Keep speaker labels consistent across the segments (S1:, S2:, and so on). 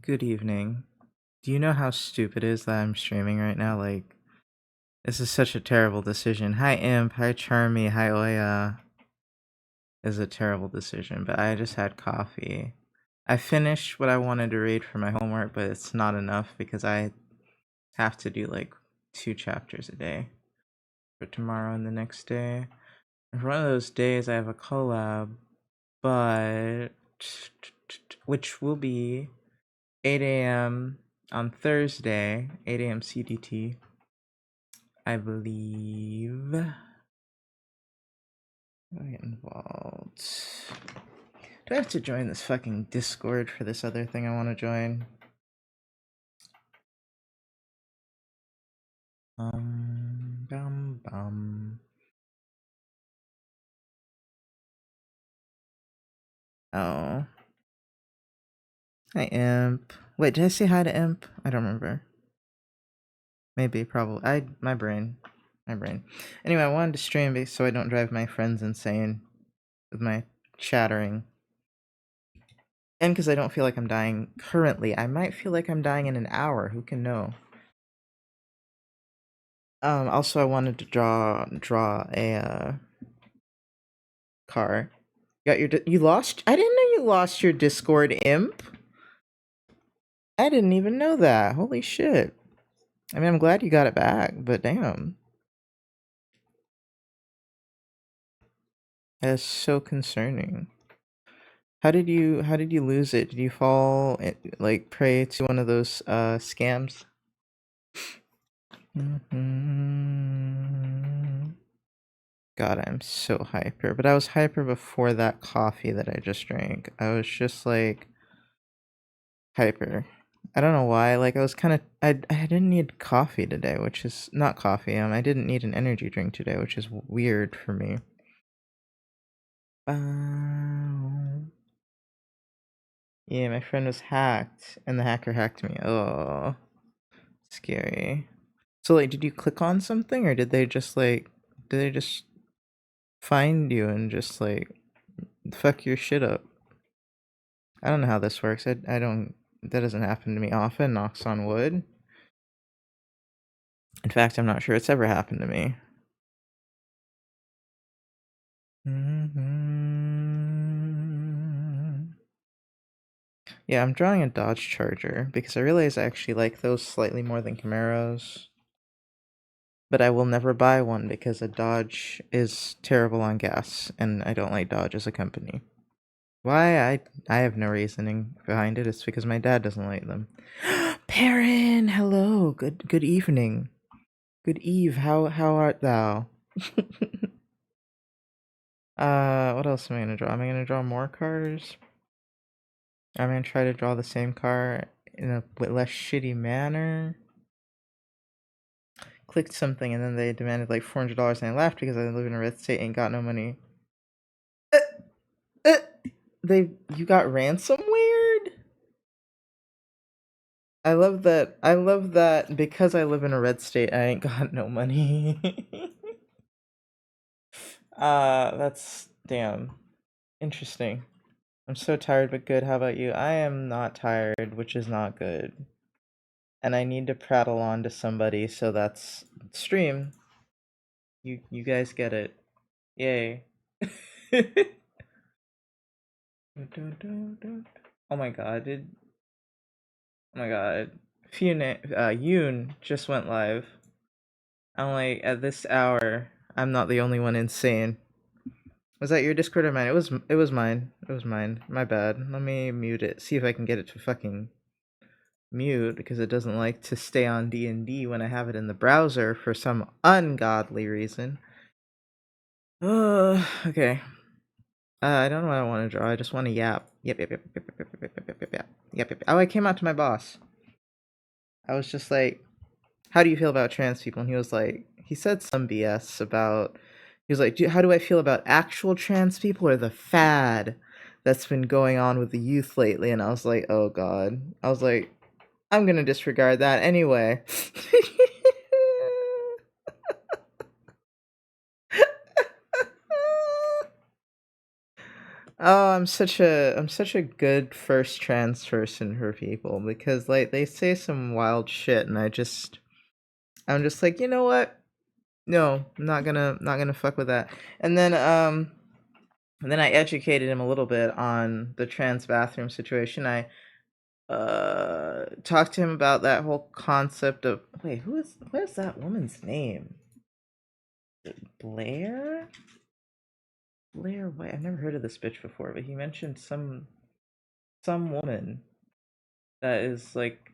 S1: Good evening. Do you know how stupid it is that I'm streaming right now? Like, this is such a terrible decision. Hi Imp, hi Charmy, hi Oya. Is a terrible decision, but I just had coffee. I finished what I wanted to read for my homework, but it's not enough because I have to do like 2 chapters a day for tomorrow and the next day. And for one of those days, I have a collab, but which will be 8 a.m. on Thursday, 8 a.m. CDT, I believe. Do I get involved? Do I have to join this fucking Discord for this other thing I want to join? Bum, bum. Oh. Hi, Imp. Wait, did I say hi to Imp? I don't remember. Maybe, probably. My brain. Anyway, I wanted to stream so I don't drive my friends insane with my chattering. And because I don't feel like I'm dying currently. I might feel like I'm dying in an hour. Who can know? Also, I wanted to draw a car. You lost? I didn't know you lost your Discord, Imp. I didn't even know that. Holy shit. I mean, I'm glad you got it back, but damn. That's so concerning. How did you lose it? Did you fall like prey to one of those scams? God, I'm so hyper. But I was hyper before that coffee that I just drank. I was just like hyper. I don't know why. Like I was kind of I didn't need coffee today, which is not coffee. I didn't need an energy drink today, which is weird for me. Yeah, my friend was hacked, and the hacker hacked me. Oh, scary. So like, did you click on something, or did they just find you and just like fuck your shit up? I don't know how this works. I don't. That doesn't happen to me often. Knocks on wood. In fact, I'm not sure it's ever happened to me. Yeah, I'm drawing a Dodge Charger because I realize I actually like those slightly more than Camaros. But I will never buy one because a Dodge is terrible on gas, and I don't like Dodge as a company. Why? I have no reasoning behind it. It's because my dad doesn't like them. Perrin, hello. Good evening. Good eve. How art thou? What else am I gonna draw? Am I gonna draw more cars? I'm gonna try to draw the same car in a less shitty manner. Clicked something and then they demanded like $400 and I laughed because I live in a red state and got no money. You got ransomware? I love that because I live in a red state I ain't got no money. That's damn interesting. I'm so tired but good. How about you? I am not tired, which is not good. And I need to prattle on to somebody, so that's stream. You guys get it. Yay. Oh my god, oh my god. Yoon just went live. I'm like, at this hour, I'm not the only one insane. Was that your Discord or mine? It was mine. It was mine. My bad. Let me mute it. See if I can get it to fucking mute because it doesn't like to stay on D&D when I have it in the browser for some ungodly reason. Okay. I don't know what I want to draw. I just want to yap. Yep. Oh, I came out to my boss. I was just like, how do you feel about trans people? And he was like, he said some BS about, he was like, how do I feel about actual trans people or the fad that's been going on with the youth lately? And I was like, oh god. I was like, I'm gonna disregard that anyway. Oh, I'm such a good first trans person for people because like they say some wild shit and I'm just like, you know what? No, I'm not gonna fuck with that. And then I educated him a little bit on the trans bathroom situation. I talked to him about that whole concept of wait, what is that woman's name? Blair? Blair White. I've never heard of this bitch before, but he mentioned some woman that is like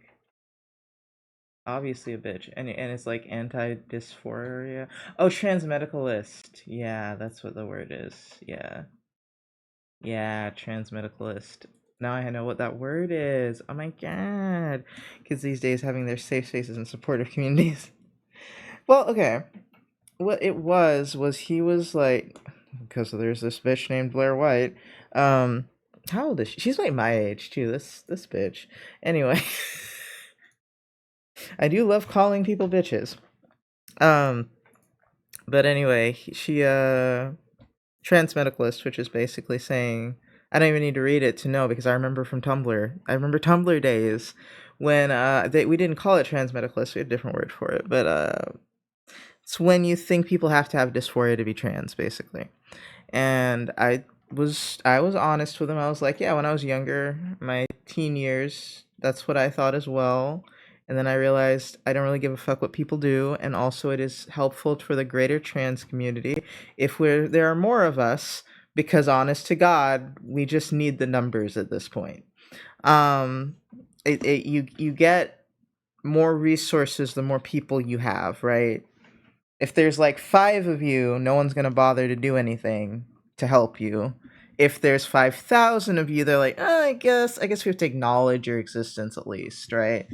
S1: obviously a bitch and it's like anti-dysphoria. Oh, transmedicalist. Yeah, that's what the word is. Yeah. Yeah, transmedicalist. Now I know what that word is. Oh my god. Kids these days having their safe spaces and supportive communities. Well, okay. What it was he was like because there's this bitch named Blair White. Um how old is she? She's like my age too. This bitch. Anyway, I do love calling people bitches. Um but anyway, she transmedicalist, which is basically saying I don't even need to read it to know because I remember from Tumblr. I remember Tumblr days when we didn't call it transmedicalist, we had a different word for it, but it's when you think people have to have dysphoria to be trans, basically. And I was honest with him. I was like, yeah, when I was younger, my teen years, that's what I thought as well. And then I realized I don't really give a fuck what people do, and also it is helpful for the greater trans community if there are more of us, because honest to God, we just need the numbers at this point. Um, you get more resources the more people you have, right? If there's like five of you, no one's gonna bother to do anything to help you. If there's 5,000 of you, they're like, oh, I guess we have to acknowledge your existence at least, right?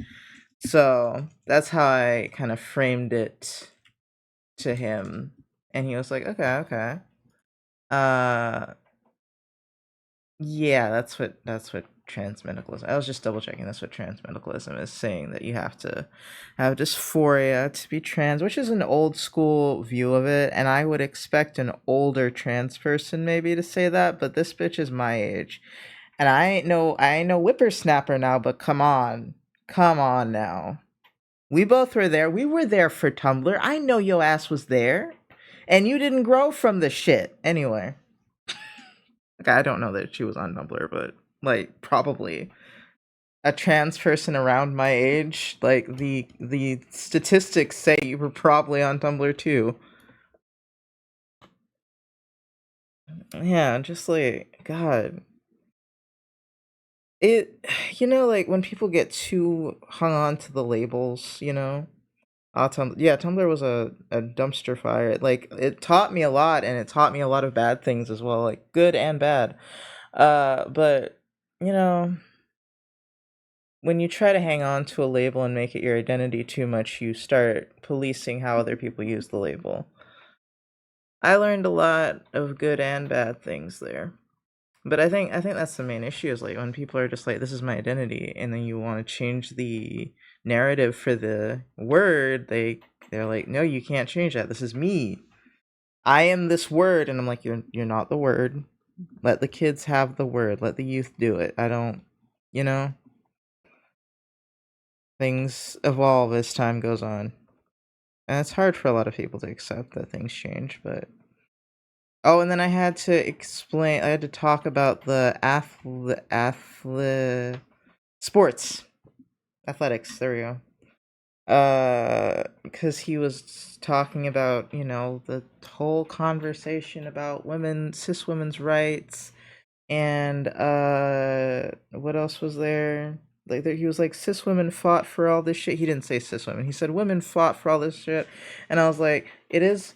S1: So that's how I kind of framed it to him, and he was like, okay, okay. Uh, yeah, that's what transmedicalism. I was just double checking. That's what transmedicalism is saying, that you have to have dysphoria to be trans, which is an old school view of it, and I would expect an older trans person maybe to say that, but this bitch is my age. And I ain't no whippersnapper now, but come on. Come on now. We both were there. We were there for Tumblr. I know your ass was there. And you didn't grow from the shit. Anyway. Like, I don't know that she was on Tumblr, but like probably a trans person around my age, like the statistics say you were probably on Tumblr too. Yeah, just like God. It like when people get too hung on to the labels, yeah, Tumblr was a dumpster fire. Like it taught me a lot, and it taught me a lot of bad things as well, like good and bad. But you know, when you try to hang on to a label and make it your identity too much, you start policing how other people use the label. I learned a lot of good and bad things there. But I think that's the main issue, is like when people are just like, this is my identity, and then you want to change the narrative for the word, they're like, no, you can't change that. This is me. I am this word, and I'm like, you're not the word. Let the kids have the word. Let the youth do it. I don't, you know, things evolve as time goes on. And it's hard for a lot of people to accept that things change, but oh, and then I had to talk about the sports, athletics. There we go. Because he was talking about, the whole conversation about cis women's rights, and what else was there? Like he was like, cis women fought for all this shit. He didn't say cis women. He said women fought for all this shit, and I was like, it is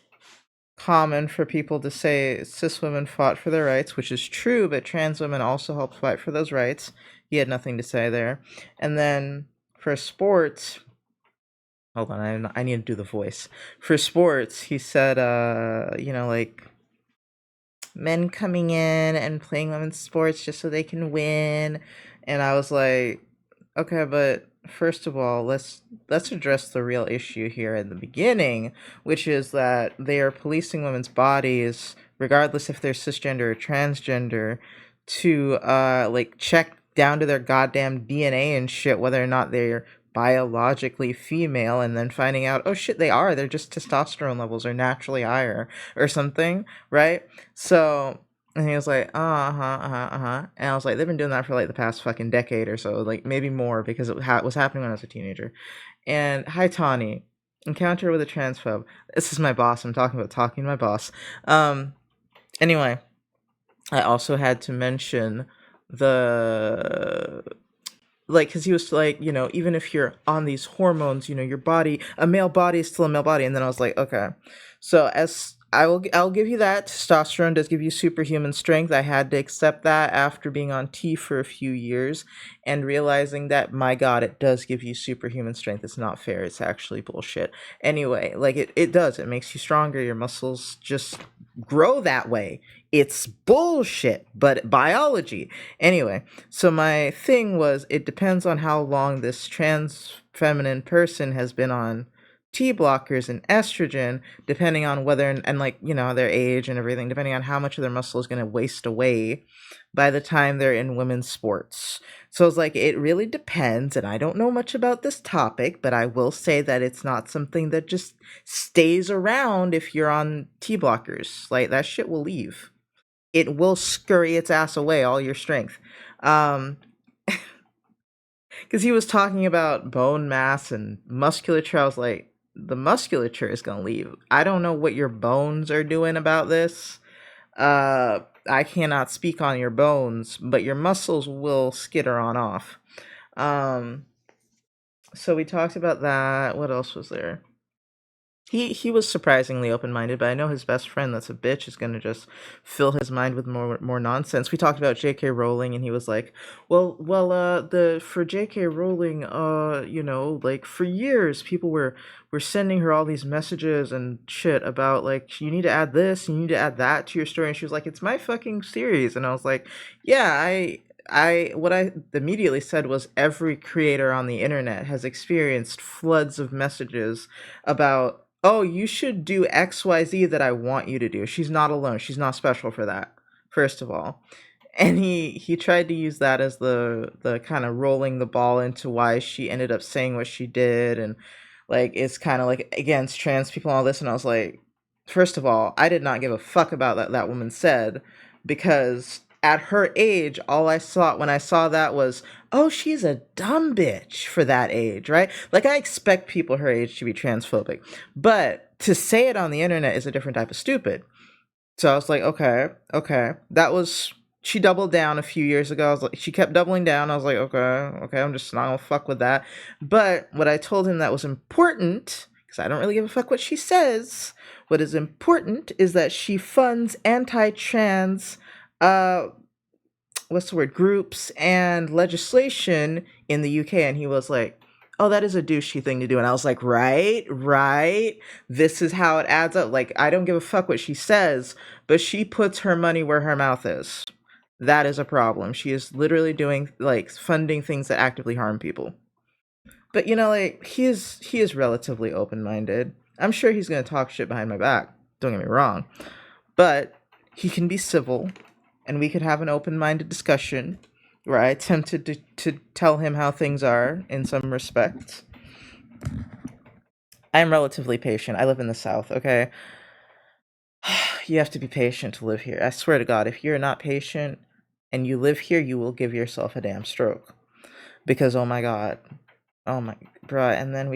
S1: common for people to say cis women fought for their rights, which is true, but trans women also helped fight for those rights. He had nothing to say there. And then for sports, hold on, I need to do the voice. For sports, he said, like men coming in and playing women's sports just so they can win. And I was like, okay, but first of all, let's address the real issue here in the beginning, which is that they are policing women's bodies regardless if they're cisgender or transgender, to like check down to their goddamn DNA and shit whether or not they're biologically female, and then finding out, oh shit, they're just testosterone levels are naturally higher or something, right? So, and he was like, and I was like, they've been doing that for like the past fucking decade or so, like maybe more, because it was happening when I was a teenager. And hi, Tawny. Encounter with a transphobe. This is my boss. I'm talking about talking to my boss. Anyway, I also had to mention the like, because he was like, even if you're on these hormones, your body, a male body is still a male body. And then I was like, okay, so as I'll give you that testosterone does give you superhuman strength. I had to accept that after being on T for a few years and realizing that, my God, it does give you superhuman strength. It's not fair. It's actually bullshit. Anyway, like it does. It makes you stronger. Your muscles just grow that way. It's bullshit, but biology. Anyway, so my thing was, it depends on how long this trans feminine person has been on T blockers and estrogen, depending on whether, and like, their age and everything, depending on how much of their muscle is going to waste away by the time they're in women's sports. So it's like, it really depends, and I don't know much about this topic, but I will say that it's not something that just stays around if you're on T blockers. Like, that shit will leave. It will scurry its ass away, all your strength. Because he was talking about bone mass and musculature. I was like, the musculature is going to leave. I don't know what your bones are doing about this. I cannot speak on your bones, but your muscles will skitter on off. So we talked about that. What else was there? He was surprisingly open-minded, but I know his best friend that's a bitch is gonna just fill his mind with more nonsense. We talked about J.K. Rowling, and he was like, the for J.K. Rowling, like for years people were sending her all these messages and shit about like, you need to add this, you need to add that to your story, and she was like, it's my fucking series, and I was like, yeah, what I immediately said was, every creator on the internet has experienced floods of messages about, oh, you should do XYZ that I want you to do. She's not alone. She's not special for that, first of all. And he tried to use that as the kind of rolling the ball into why she ended up saying what she did, and like it's kind of like against trans people and all this. And I was like, first of all, I did not give a fuck about that woman said, because at her age, all I saw when I saw that was, oh, she's a dumb bitch for that age, right? Like, I expect people her age to be transphobic, but to say it on the internet is a different type of stupid. So I was like, okay. That was, she doubled down a few years ago. I was like, she kept doubling down. I was like, okay, I'm just not gonna fuck with that. But what I told him that was important, because I don't really give a fuck what she says, what is important is that she funds anti-trans what's the word, groups and legislation in the UK. And he was like, oh, that is a douchey thing to do. And I was like, right. This is how it adds up. Like, I don't give a fuck what she says, but she puts her money where her mouth is. That is a problem. She is literally doing, like, funding things that actively harm people. But, like, he is relatively open-minded. I'm sure he's going to talk shit behind my back. Don't get me wrong. But he can be civil, and we could have an open-minded discussion where I attempted to tell him how things are in some respects. I'm relatively patient. I live in the South, okay? You have to be patient to live here. I swear to God, if you're not patient and you live here, you will give yourself a damn stroke. Because, oh my God. Oh my, bruh. And then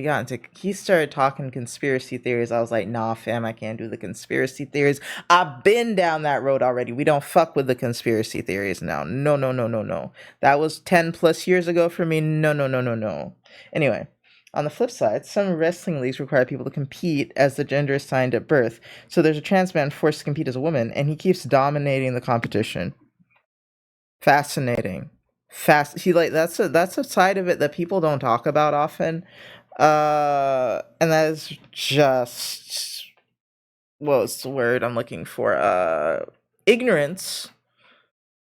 S1: he started talking conspiracy theories. I was like, nah, fam, I can't do the conspiracy theories. I've been down that road already. We don't fuck with the conspiracy theories now. No. That was 10 plus years ago for me. No. Anyway, on the flip side, some wrestling leagues require people to compete as the gender assigned at birth. So there's a trans man forced to compete as a woman, and he keeps dominating the competition. Fascinating. That's a side of it that people don't talk about often. And that is just, what's the word I'm looking for? Ignorance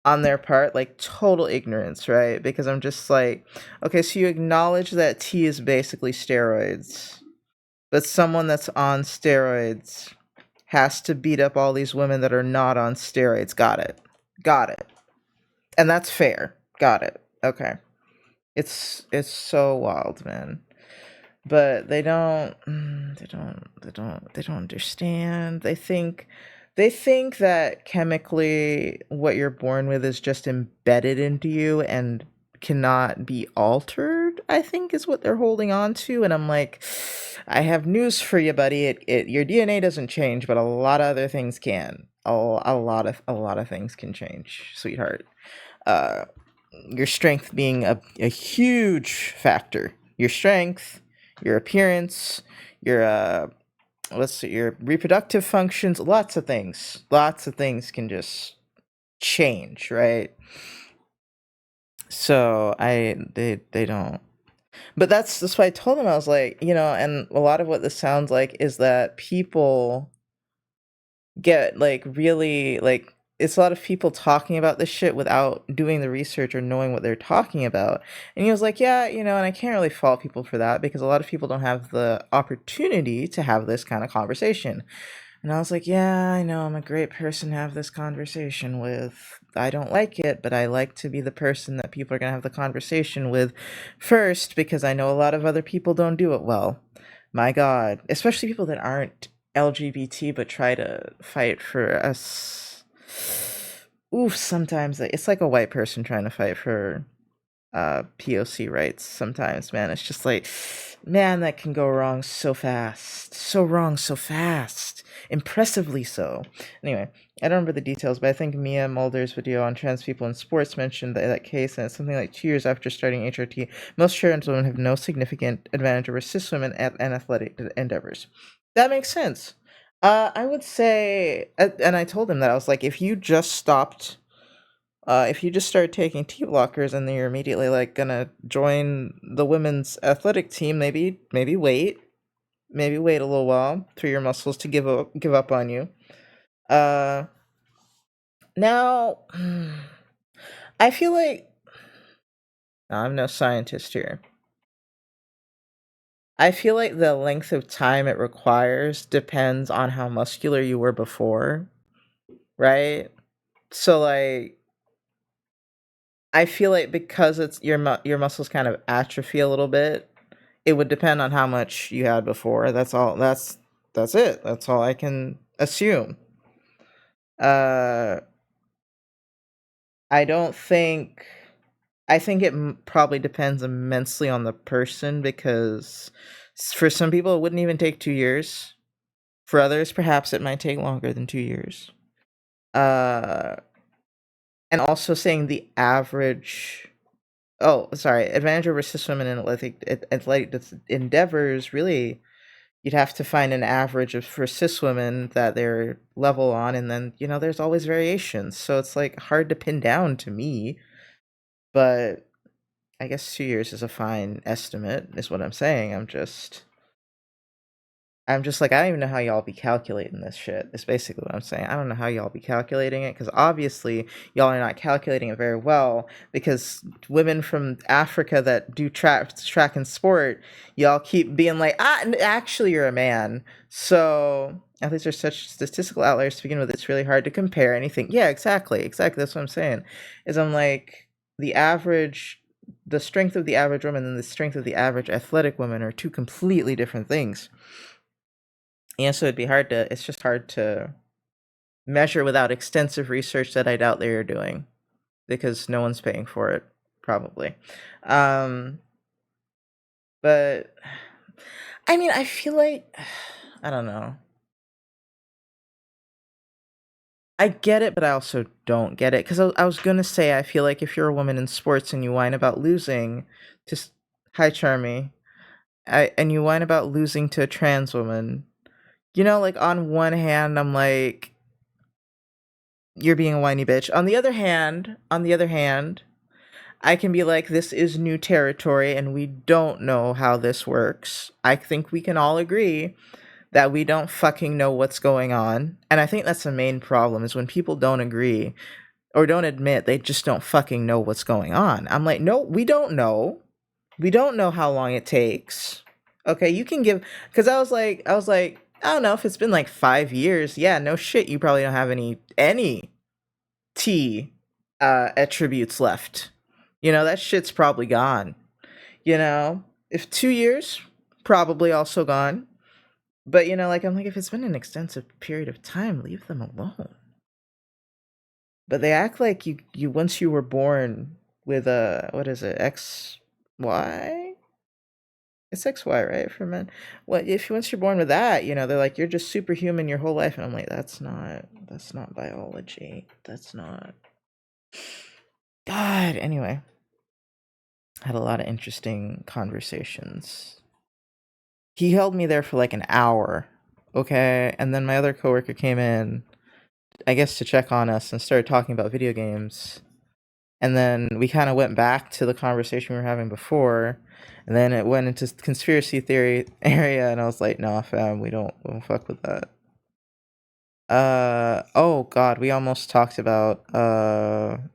S1: on their part, like total ignorance, right? Because I'm just like, okay, so you acknowledge that T is basically steroids, but someone that's on steroids has to beat up all these women that are not on steroids. Got it. And that's fair. Got it. Okay. It's so wild, man. But they don't understand. They think that chemically what you're born with is just embedded into you and cannot be altered, I think is what they're holding on to. And I'm like, I have news for you, buddy. Your DNA doesn't change, but a lot of other things can. A lot of things can change, sweetheart. Uh your strength being a huge factor. Your strength, your appearance, your let's see, your reproductive functions, lots of things. Lots of things can just change, right? So they don't. But that's why I told them. I was like, and a lot of what this sounds like is that people get like really like it's a lot of people talking about this shit without doing the research or knowing what they're talking about. And he was like, yeah, and I can't really fault people for that because a lot of people don't have the opportunity to have this kind of conversation. And I was like, yeah, I know I'm a great person to have this conversation with. I don't like it, but I like to be the person that people are going to have the conversation with first because I know a lot of other people don't do it well. My God, especially people that aren't LGBT but try to fight for us. Oof, sometimes it's like a white person trying to fight for POC rights sometimes, man. It's just like, man, that can go wrong so fast. So wrong so fast. Impressively so. Anyway, I don't remember the details, but I think Mia Mulder's video on trans people in sports mentioned that case, and it's something like 2 years after starting HRT, most trans women have no significant advantage over cis women at athletic endeavors. That makes sense. I would say, and I told him that I was like, if you just start taking T blockers and then you're immediately like gonna join the women's athletic team, maybe wait a little while for your muscles to give up on you. Uh, now, I feel like I'm no scientist here. I feel like the length of time it requires depends on how muscular you were before, right? So like I feel like because it's your muscles kind of atrophy a little bit, it would depend on how much you had before. That's all. That's it. That's all I can assume. Uh, I don't think. I think it probably depends immensely on the person because for some people it wouldn't even take 2 years. For others, perhaps it might take longer than 2 years. Uh, and also saying the average. Oh, sorry. Advantage over cis women in athletic endeavors. Really, you'd have to find an average of for cis women that they're level on, and then there's always variations. So it's like hard to pin down to me. But I guess 2 years is a fine estimate, is what I'm saying. I'm just like, I don't even know how y'all be calculating this shit. Is basically what I'm saying. I don't know how y'all be calculating it because obviously y'all are not calculating it very well. Because women from Africa that do track and sport, y'all keep being like, actually you're a man. So athletes are such statistical outliers to begin with. It's really hard to compare anything. Yeah, exactly. That's what I'm saying. Is I'm like the strength of the average woman and the strength of the average athletic woman are two completely different things. Yeah, so it's just hard to measure without extensive research that I doubt they're doing because no one's paying for it, probably. Um, but I mean, I feel like, I don't know. I get it, but I also don't get it because I was gonna say I feel like if you're a woman in sports and you whine about losing to hi Charmy, and you whine about losing to a trans woman, like on one hand I'm like you're being a whiny bitch. On the other hand, I can be like, this is new territory and we don't know how this works. I think we can all agree that we don't fucking know what's going on. And I think that's the main problem is when people don't agree or don't admit they just don't fucking know what's going on. I'm like, no, we don't know. We don't know how long it takes. Okay, you can give because I was like, I don't know if it's been like 5 years. Yeah, no shit, you probably don't have any tea attributes left. You know, that shit's probably gone. You know, if 2 years, probably also gone. But you know, like I'm like, if it's been an extensive period of time, leave them alone. But they act like you once you were born with a what is it, XY? It's XY, right? For men. What if once you're born with that, you know, they're like you're just superhuman your whole life, and I'm like, that's not biology. That's not. God. Anyway, had a lot of interesting conversations. He held me there for like an hour, okay, and then my other coworker came in, I guess to check on us, and started talking about video games. And then we kind of went back to the conversation we were having before, and then it went into conspiracy theory area, and I was like, "Nah, fam, we don't fuck with that." Oh God, we almost talked about an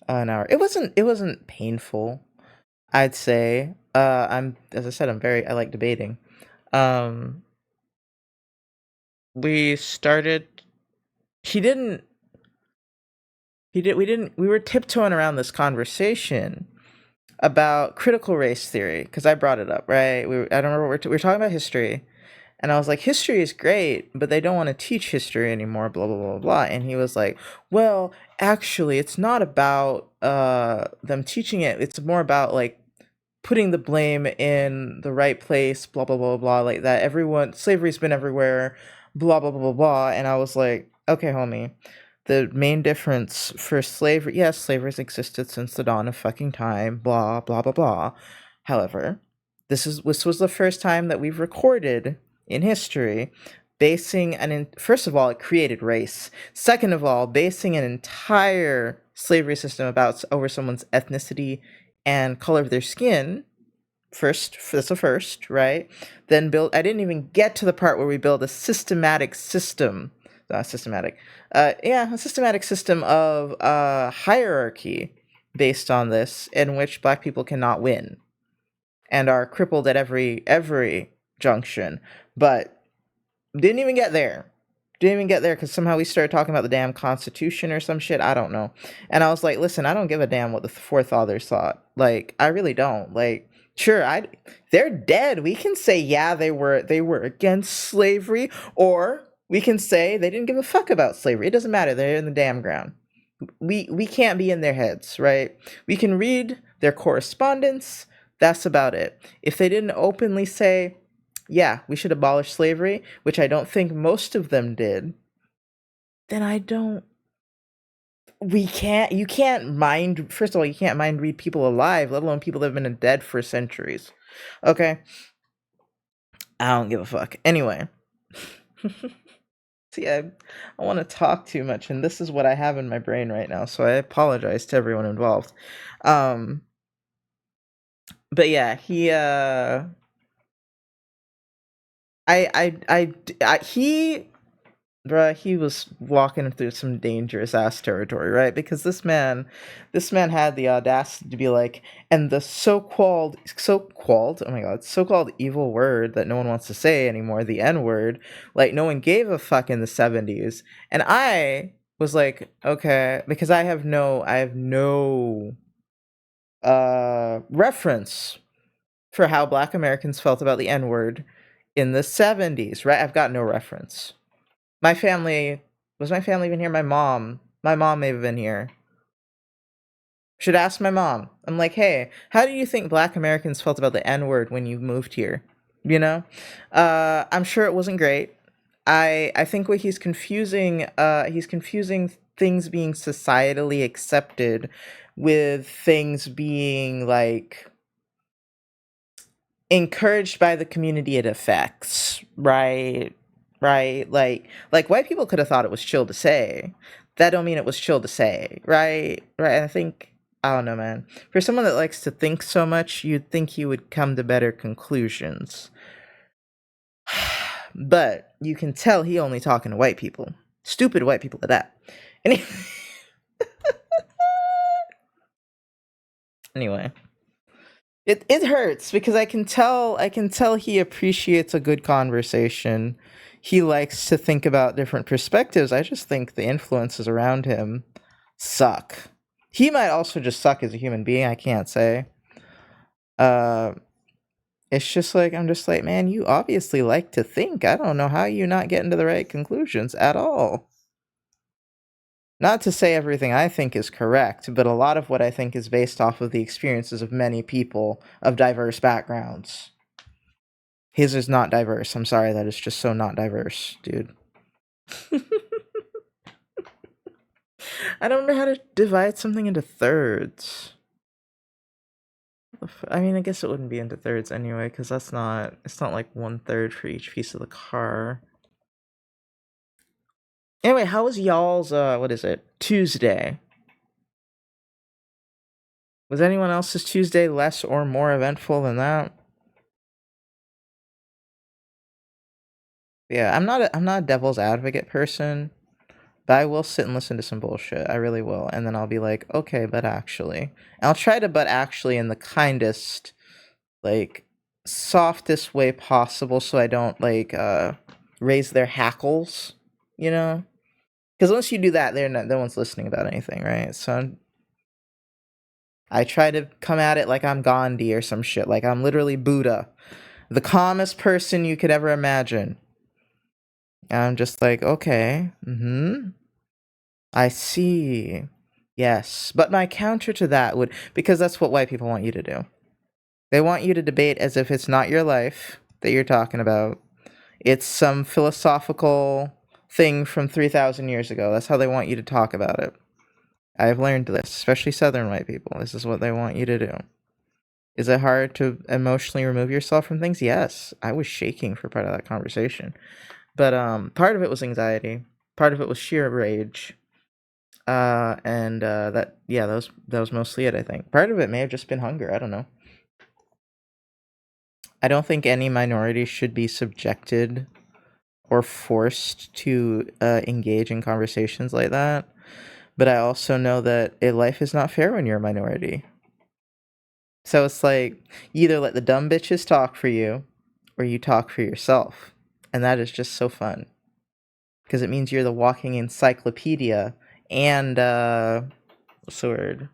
S1: hour. It wasn't painful, I'd say. As I said, I like debating. Um, we started. He didn't. We were tiptoeing around this conversation about critical race theory because I brought it up, right? I don't remember we were talking about history, and I was like, history is great, but they don't want to teach history anymore, blah blah blah blah. And he was like, well, actually, it's not about them teaching it. It's more about like putting the blame in the right place, blah blah blah blah, like that. Slavery's been everywhere, blah blah blah blah blah. And I was like, okay, homie. The main difference for slavery, yes, slavery's existed since the dawn of fucking time, blah, blah, blah, blah. However, this was the first time that we've recorded in history first of all, it created race. Second of all, basing an entire slavery system over someone's ethnicity and color of their skin. That's a first, right? Then I didn't even get to the part where we build a systematic system. A systematic system of hierarchy based on this, in which Black people cannot win and are crippled at every junction. But didn't even get there because somehow we started talking about the damn Constitution or some shit. I don't know. And I was like, listen, I don't give a damn what the forefathers thought. Like, I really don't. Like, sure, they're dead. We can say, yeah, they were against slavery, or we can say they didn't give a fuck about slavery. It doesn't matter. They're in the damn ground. We can't be in their heads, right? We can read their correspondence. That's about it. If they didn't openly say, yeah, we should abolish slavery, which I don't think most of them did, then you can't mind, first of all, you can't mind read people alive, let alone people that have been dead for centuries. Okay? I don't give a fuck. Anyway. See, I want to talk too much, and this is what I have in my brain right now, so I apologize to everyone involved. But yeah, he he was walking through some dangerous ass territory, right? Because this man had the audacity to be like, and the so-called evil word that no one wants to say anymore, the N-word, like no one gave a fuck in the 70s. And I was like, okay, because I have no reference for how Black Americans felt about the N-word in the 70s, right? I've got no reference. Was my family even here? My mom may have been here. Should ask my mom. I'm like, hey, how do you think Black Americans felt about the N-word when you moved here? You know? I'm sure it wasn't great. I think what he's confusing things being societally accepted with things being like encouraged by the community it affects, right? Right? Like white people could have thought it was chill to say. That don't mean it was chill to say, right? Right? I don't know, man. For someone that likes to think so much, you'd think he would come to better conclusions. But you can tell he only talking to white people. Stupid white people at that. Anyway. It hurts because I can tell he appreciates a good conversation. He likes to think about different perspectives. I just think the influences around him suck. He might also just suck as a human being, I can't say. It's just like, I'm just like, man, you obviously like to think. I don't know how you not getting to the right conclusions at all. Not to say everything I think is correct, but a lot of what I think is based off of the experiences of many people of diverse backgrounds. His is not diverse. I'm sorry, that is just so not diverse, dude. I don't know how to divide something into thirds. I mean, I guess it wouldn't be into thirds anyway, because it's not like 1/3 for each piece of the car. Anyway, how was y'all's, what is it, Tuesday? Was anyone else's Tuesday less or more eventful than that? Yeah, I'm not a devil's advocate person, but I will sit and listen to some bullshit. I really will. And then I'll be like, okay, but actually. And I'll try to but actually in the kindest, like, softest way possible so I don't, like, raise their hackles, you know? Because once you do that, no one's listening about anything, right? So I try to come at it like I'm Gandhi or some shit, like I'm literally Buddha, the calmest person you could ever imagine. And I'm just like, okay, I see. Yes, but my counter to that would, because that's what white people want you to do. They want you to debate as if it's not your life that you're talking about. It's some philosophical thing from 3,000 years ago. That's how they want you to talk about it. I've learned this, especially Southern white people. This is what they want you to do. Is it hard to emotionally remove yourself from things? Yes. I was shaking for part of that conversation. But part of it was anxiety. Part of it was sheer rage. That was mostly it, I think. Part of it may have just been hunger. I don't know. I don't think any minority should be subjected or forced to engage in conversations like that. But I also know that life is not fair when you're a minority. So it's like, you either let the dumb bitches talk for you, or you talk for yourself. And that is just so fun. Because it means you're the walking encyclopedia and, what's the word?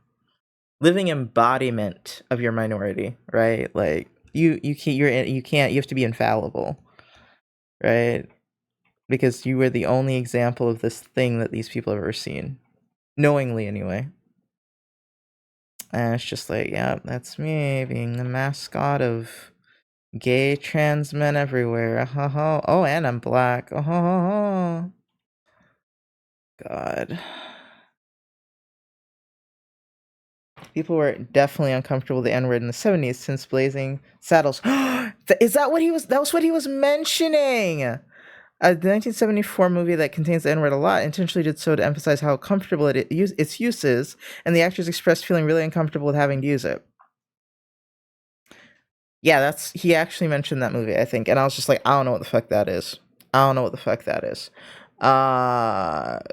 S1: Living embodiment of your minority, right? Like, you have to be infallible, right? Because you were the only example of this thing that these people have ever seen. Knowingly, anyway. And it's just like, yeah, that's me being the mascot of gay trans men everywhere. Oh, and I'm black. Oh, God. People were definitely uncomfortable with the N-word in the 70s since Blazing Saddles. Is that what he was? That was what he was mentioning. The 1974 movie that contains the N-word a lot intentionally did so to emphasize how comfortable its use is, and the actors expressed feeling really uncomfortable with having to use it. Yeah, he actually mentioned that movie, I think, and I was just like, I don't know what the fuck that is.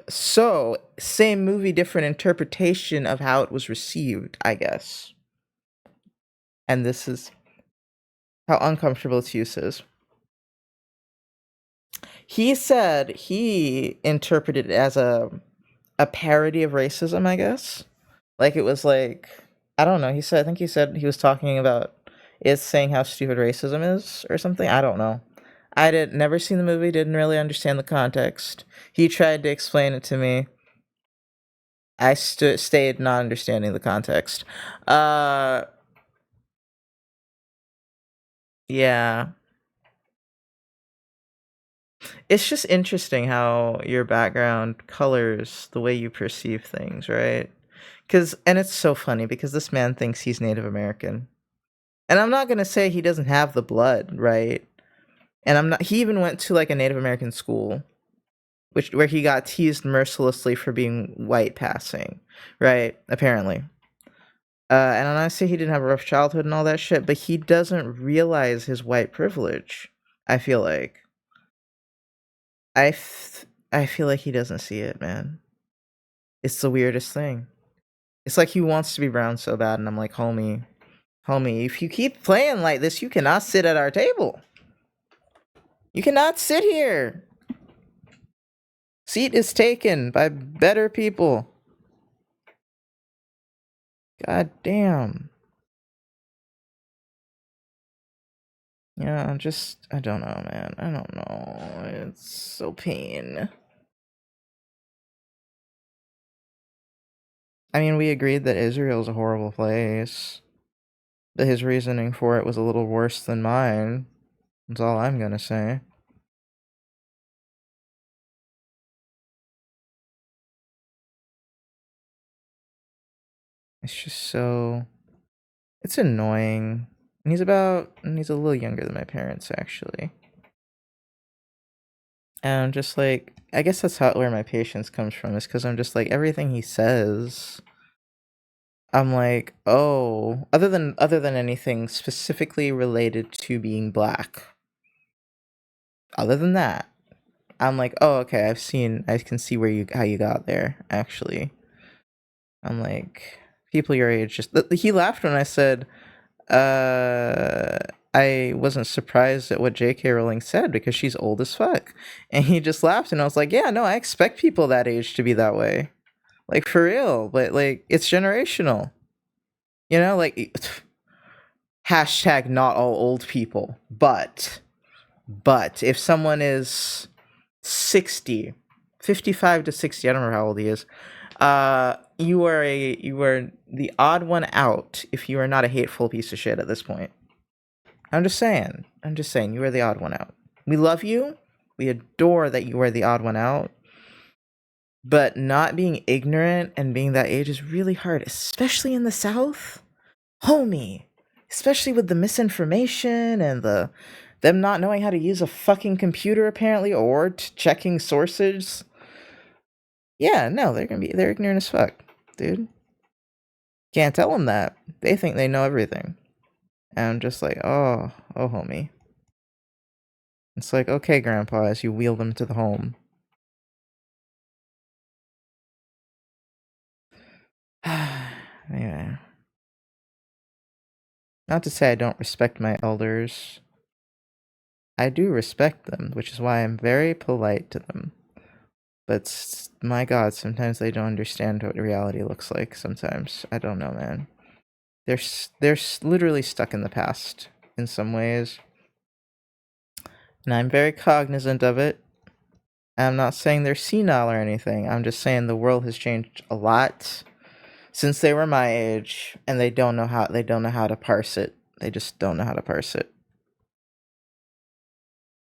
S1: So same movie, different interpretation of how it was received, I guess. And this is how uncomfortable its use is. He said he interpreted it as a parody of racism, I guess. Like, it was like, I don't know. I think he said he was talking about saying how stupid racism is or something. I don't know. I never seen the movie, didn't really understand the context. He tried to explain it to me. I stayed not understanding the context. Yeah. It's just interesting how your background colors the way you perceive things, right? And it's so funny because this man thinks he's Native American. And I'm not going to say he doesn't have the blood, right? And he even went to like a Native American school, where he got teased mercilessly for being white passing, right? Apparently. And I'm not saying he didn't have a rough childhood and all that shit, but he doesn't realize his white privilege, I feel like. I feel like he doesn't see it, man. It's the weirdest thing. It's like he wants to be brown so bad, and I'm like, homie, if you keep playing like this, you cannot sit at our table. You cannot sit here. Seat is taken by better people. God damn. Yeah, I don't know, man. I don't know. It's so pain. I mean, we agreed that Israel's a horrible place. But his reasoning for it was a little worse than mine. That's all I'm gonna say. It's just so... It's annoying. And he's a little younger than my parents, actually. And I'm just like, I guess that's where my patience comes from, is because I'm just like, everything he says, I'm like, oh, other than anything specifically related to being black. Other than that, I'm like, oh, okay, I can see how you got there, actually. I'm like, people your age just, he laughed when I said, uh, I wasn't surprised at what J.K. Rowling said because she's old as fuck. And he just laughed, and I was like, yeah, no, I expect people that age to be that way. Like, for real. But, like, it's generational. You know, like, hashtag not all old people. But if someone is 60, 55 to 60, I don't remember how old he is, you are the odd one out if you are not a hateful piece of shit at this point. I'm just saying, you are the odd one out. We love you. We adore that you are the odd one out. But not being ignorant and being that age is really hard, especially in the South. Homie. Especially with the misinformation and them not knowing how to use a fucking computer, apparently, or checking sources. Yeah, no, they're ignorant as fuck, dude. Can't tell them that. They think they know everything. And I'm just like, oh, homie. It's like, okay, Grandpa, as you wheel them to the home. Anyway. Not to say I don't respect my elders. I do respect them, which is why I'm very polite to them. But my God, sometimes they don't understand what reality looks like. Sometimes I don't know, man. They're literally stuck in the past in some ways, and I'm very cognizant of it. I'm not saying they're senile or anything. I'm just saying the world has changed a lot since they were my age, and they don't know how to parse it. They just don't know how to parse it.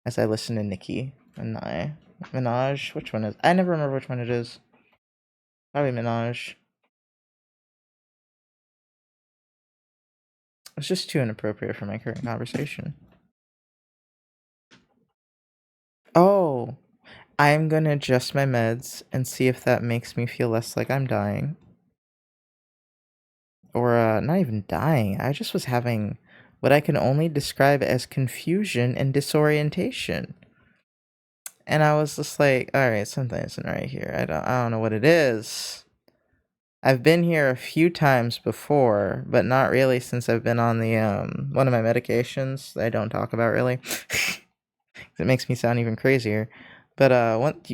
S1: As I listen to Nicki Minaj, which one is? I never remember which one it is. Probably Minaj. It's just too inappropriate for my current conversation. Oh, I'm gonna adjust my meds and see if that makes me feel less like I'm dying. Or, not even dying. I just was having what I can only describe as confusion and disorientation. And I was just like, alright, something isn't right here. I don't know what it is. I've been here a few times before, but not really since I've been on the, one of my medications that I don't talk about really. It makes me sound even crazier. But,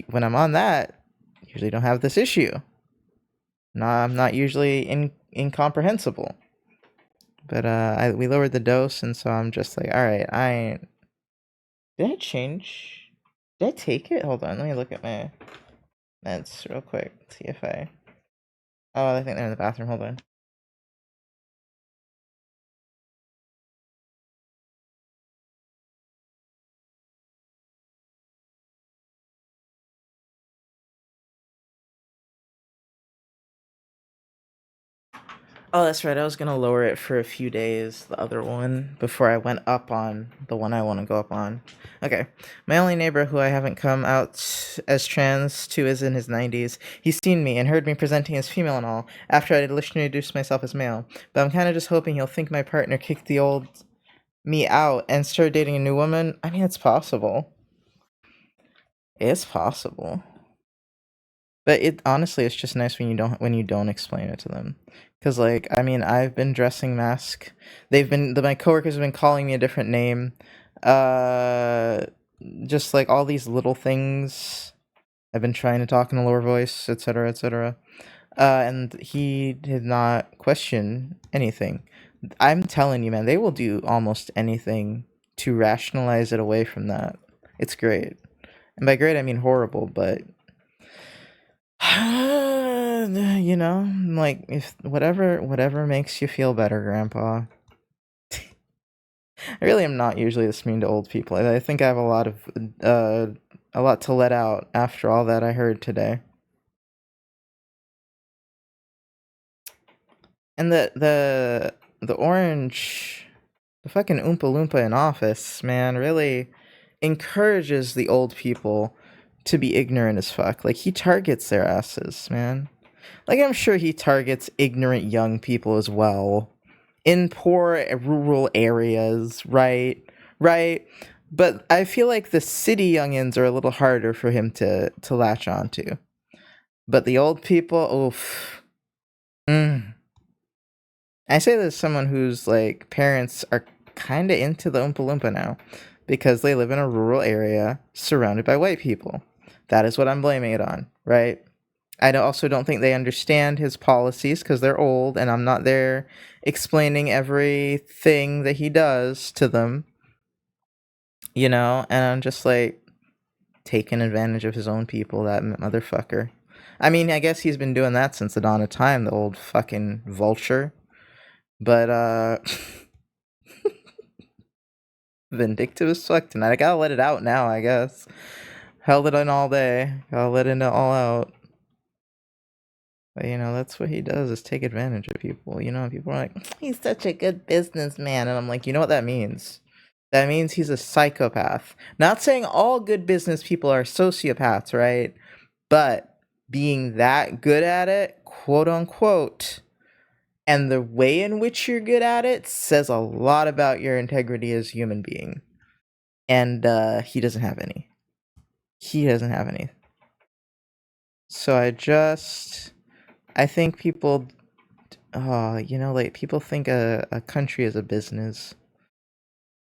S1: when I'm on that, I usually don't have this issue. I'm not usually incomprehensible. But, we lowered the dose, and so I'm just like, alright, did I change? Did I take it? Hold on, let me look at my meds real quick. See if oh, I think they're in the bathroom, hold on. Oh, that's right. I was gonna lower it for a few days, the other one, before I went up on the one I want to go up on. Okay. My only neighbor who I haven't come out as trans to is in his 90s. He's seen me and heard me presenting as female and all, after I'd initially introduced myself as male. But I'm kind of just hoping he'll think my partner kicked the old me out and started dating a new woman. I mean, it's possible. It's possible. But it honestly, it's just nice when you don't explain it to them, because like I mean I've been dressing mask. My coworkers have been calling me a different name, uh, just like all these little things. I've been trying to talk in a lower voice, etc., etc. And he did not question anything. I'm telling you, man, they will do almost anything to rationalize it away from that. It's great. And by great, I mean horrible, but you know, like if whatever makes you feel better, Grandpa. I really am not usually this mean to old people. I think I have a lot to let out after all that I heard today. And the orange, the fucking Oompa Loompa in office, man, really encourages the old people to be ignorant as fuck. Like, he targets their asses, man. Like, I'm sure he targets ignorant young people as well in poor rural areas, right? Right. But I feel like the city youngins are a little harder for him to latch onto. But the old people, oof. Mm. I say this as someone whose like parents are kind of into the Oompa Loompa now because they live in a rural area surrounded by white people. That is what I'm blaming it on, right? Also don't think they understand his policies because they're old, and I'm not there explaining everything that he does to them, you know? And I'm just like taking advantage of his own people, that motherfucker. I mean, I guess he's been doing that since the dawn of time, the old fucking vulture. But, vindictive as fuck tonight. I gotta let it out now, I guess. Held it in all day. Gotta let it all out. But, you know, that's what he does, is take advantage of people. You know, people are like, he's such a good businessman. And I'm like, you know what that means? That means he's a psychopath. Not saying all good business people are sociopaths, right? But being that good at it, quote unquote, and the way in which you're good at it says a lot about your integrity as a human being. And he doesn't have any. He doesn't have any. So I think people, you know, like people think a country is a business.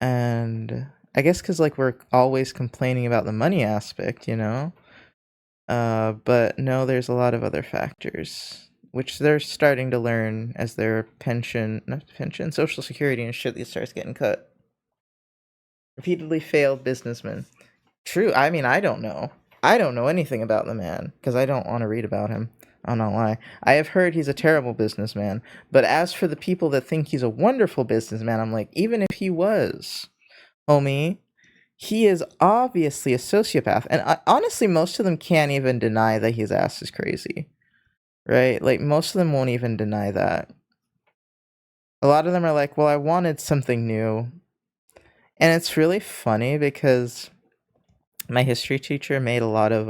S1: And I guess because like we're always complaining about the money aspect, you know? But no, there's a lot of other factors, which they're starting to learn as their social security and shit starts getting cut. Repeatedly failed businessmen. True. I mean, I don't know. I don't know anything about the man because I don't want to read about him. I'll not lie. I have heard he's a terrible businessman. But as for the people that think he's a wonderful businessman, I'm like, even if he was, homie, he is obviously a sociopath. And honestly, most of them can't even deny that his ass is crazy. Right? Like, most of them won't even deny that. A lot of them are like, well, I wanted something new. And it's really funny because my history teacher made a lot of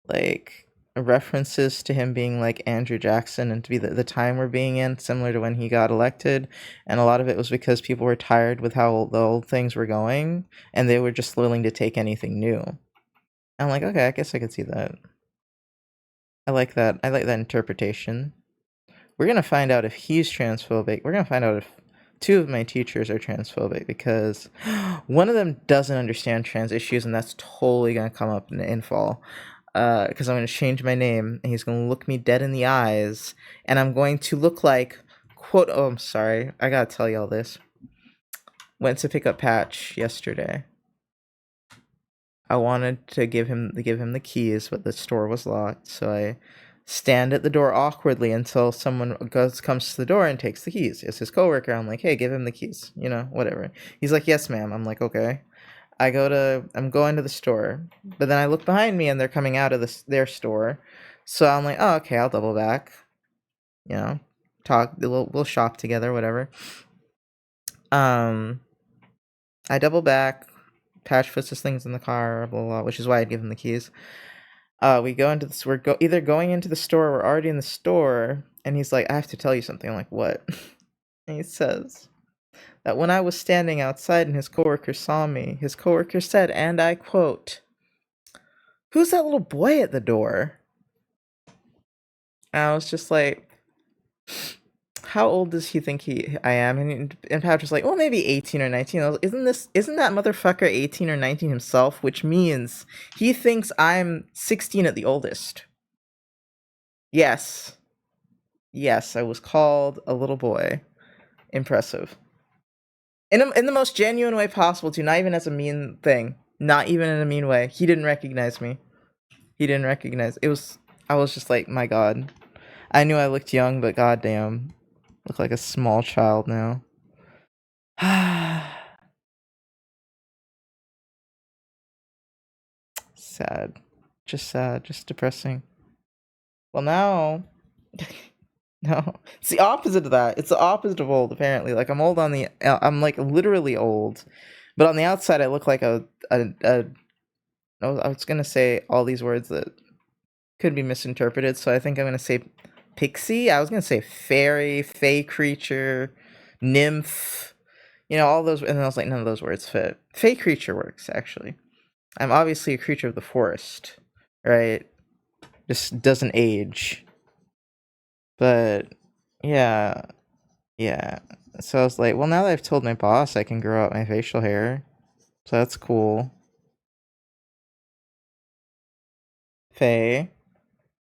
S1: like references to him being like Andrew Jackson and to be the time we're being in, similar to when he got elected. And a lot of it was because people were tired with how the old things were going and they were just willing to take anything new. I'm like, okay, I guess I could see that. I like that. I like that interpretation. We're gonna find out if he's transphobic. We're gonna find out if two of my teachers are transphobic because one of them doesn't understand trans issues, and that's totally gonna come up in fall. Because I'm gonna change my name, and he's gonna look me dead in the eyes, and I'm going to look like quote. Oh, I'm sorry. I gotta tell you all this. Went to pick up Patch yesterday. I wanted to give him the keys, but the store was locked, so I stand at the door awkwardly until someone comes to the door and takes the keys. It's his coworker. I'm like, hey, give him the keys. You know, whatever. He's like, yes, ma'am. I'm like, okay. I'm going to the store, but then I look behind me and they're coming out of their store. So I'm like, oh, okay, I'll double back. You know, we'll shop together, whatever. Um, I double back. Patch puts his things in the car, blah, blah, blah, which is why I'd give him the keys. We go into this. We're either going into the store, or we're already in the store, and he's like, "I have to tell you something." I'm like, "What?" And he says that when I was standing outside and his coworker saw me, his coworker said, and I quote, "Who's that little boy at the door?" And I was just like, "How old does he think I am?" And Patrick's like, "Well, maybe 18 or 19." I was, isn't that motherfucker 18 or 19 himself? Which means he thinks I'm 16 at the oldest. Yes. Yes, I was called a little boy. Impressive. In the most genuine way possible, too. Not even as a mean thing. Not even in a mean way. He didn't recognize me. He didn't recognize. It was. I was just like, my God. I knew I looked young, but goddamn, look like a small child now. Sad. Just sad. Just depressing. Well, now. No, it's the opposite of that. It's the opposite of old. Apparently, like I'm old on the. I'm like literally old, but on the outside, I look like a. I was gonna say all these words that could be misinterpreted, so I think I'm gonna say pixie. I was gonna say fairy, fey creature, nymph. You know, all those, and I was like, none of those words fit. Fey creature works actually. I'm obviously a creature of the forest, right? Just doesn't age. But yeah, yeah. So I was like, well, now that I've told my boss I can grow out my facial hair, so that's cool. Faye.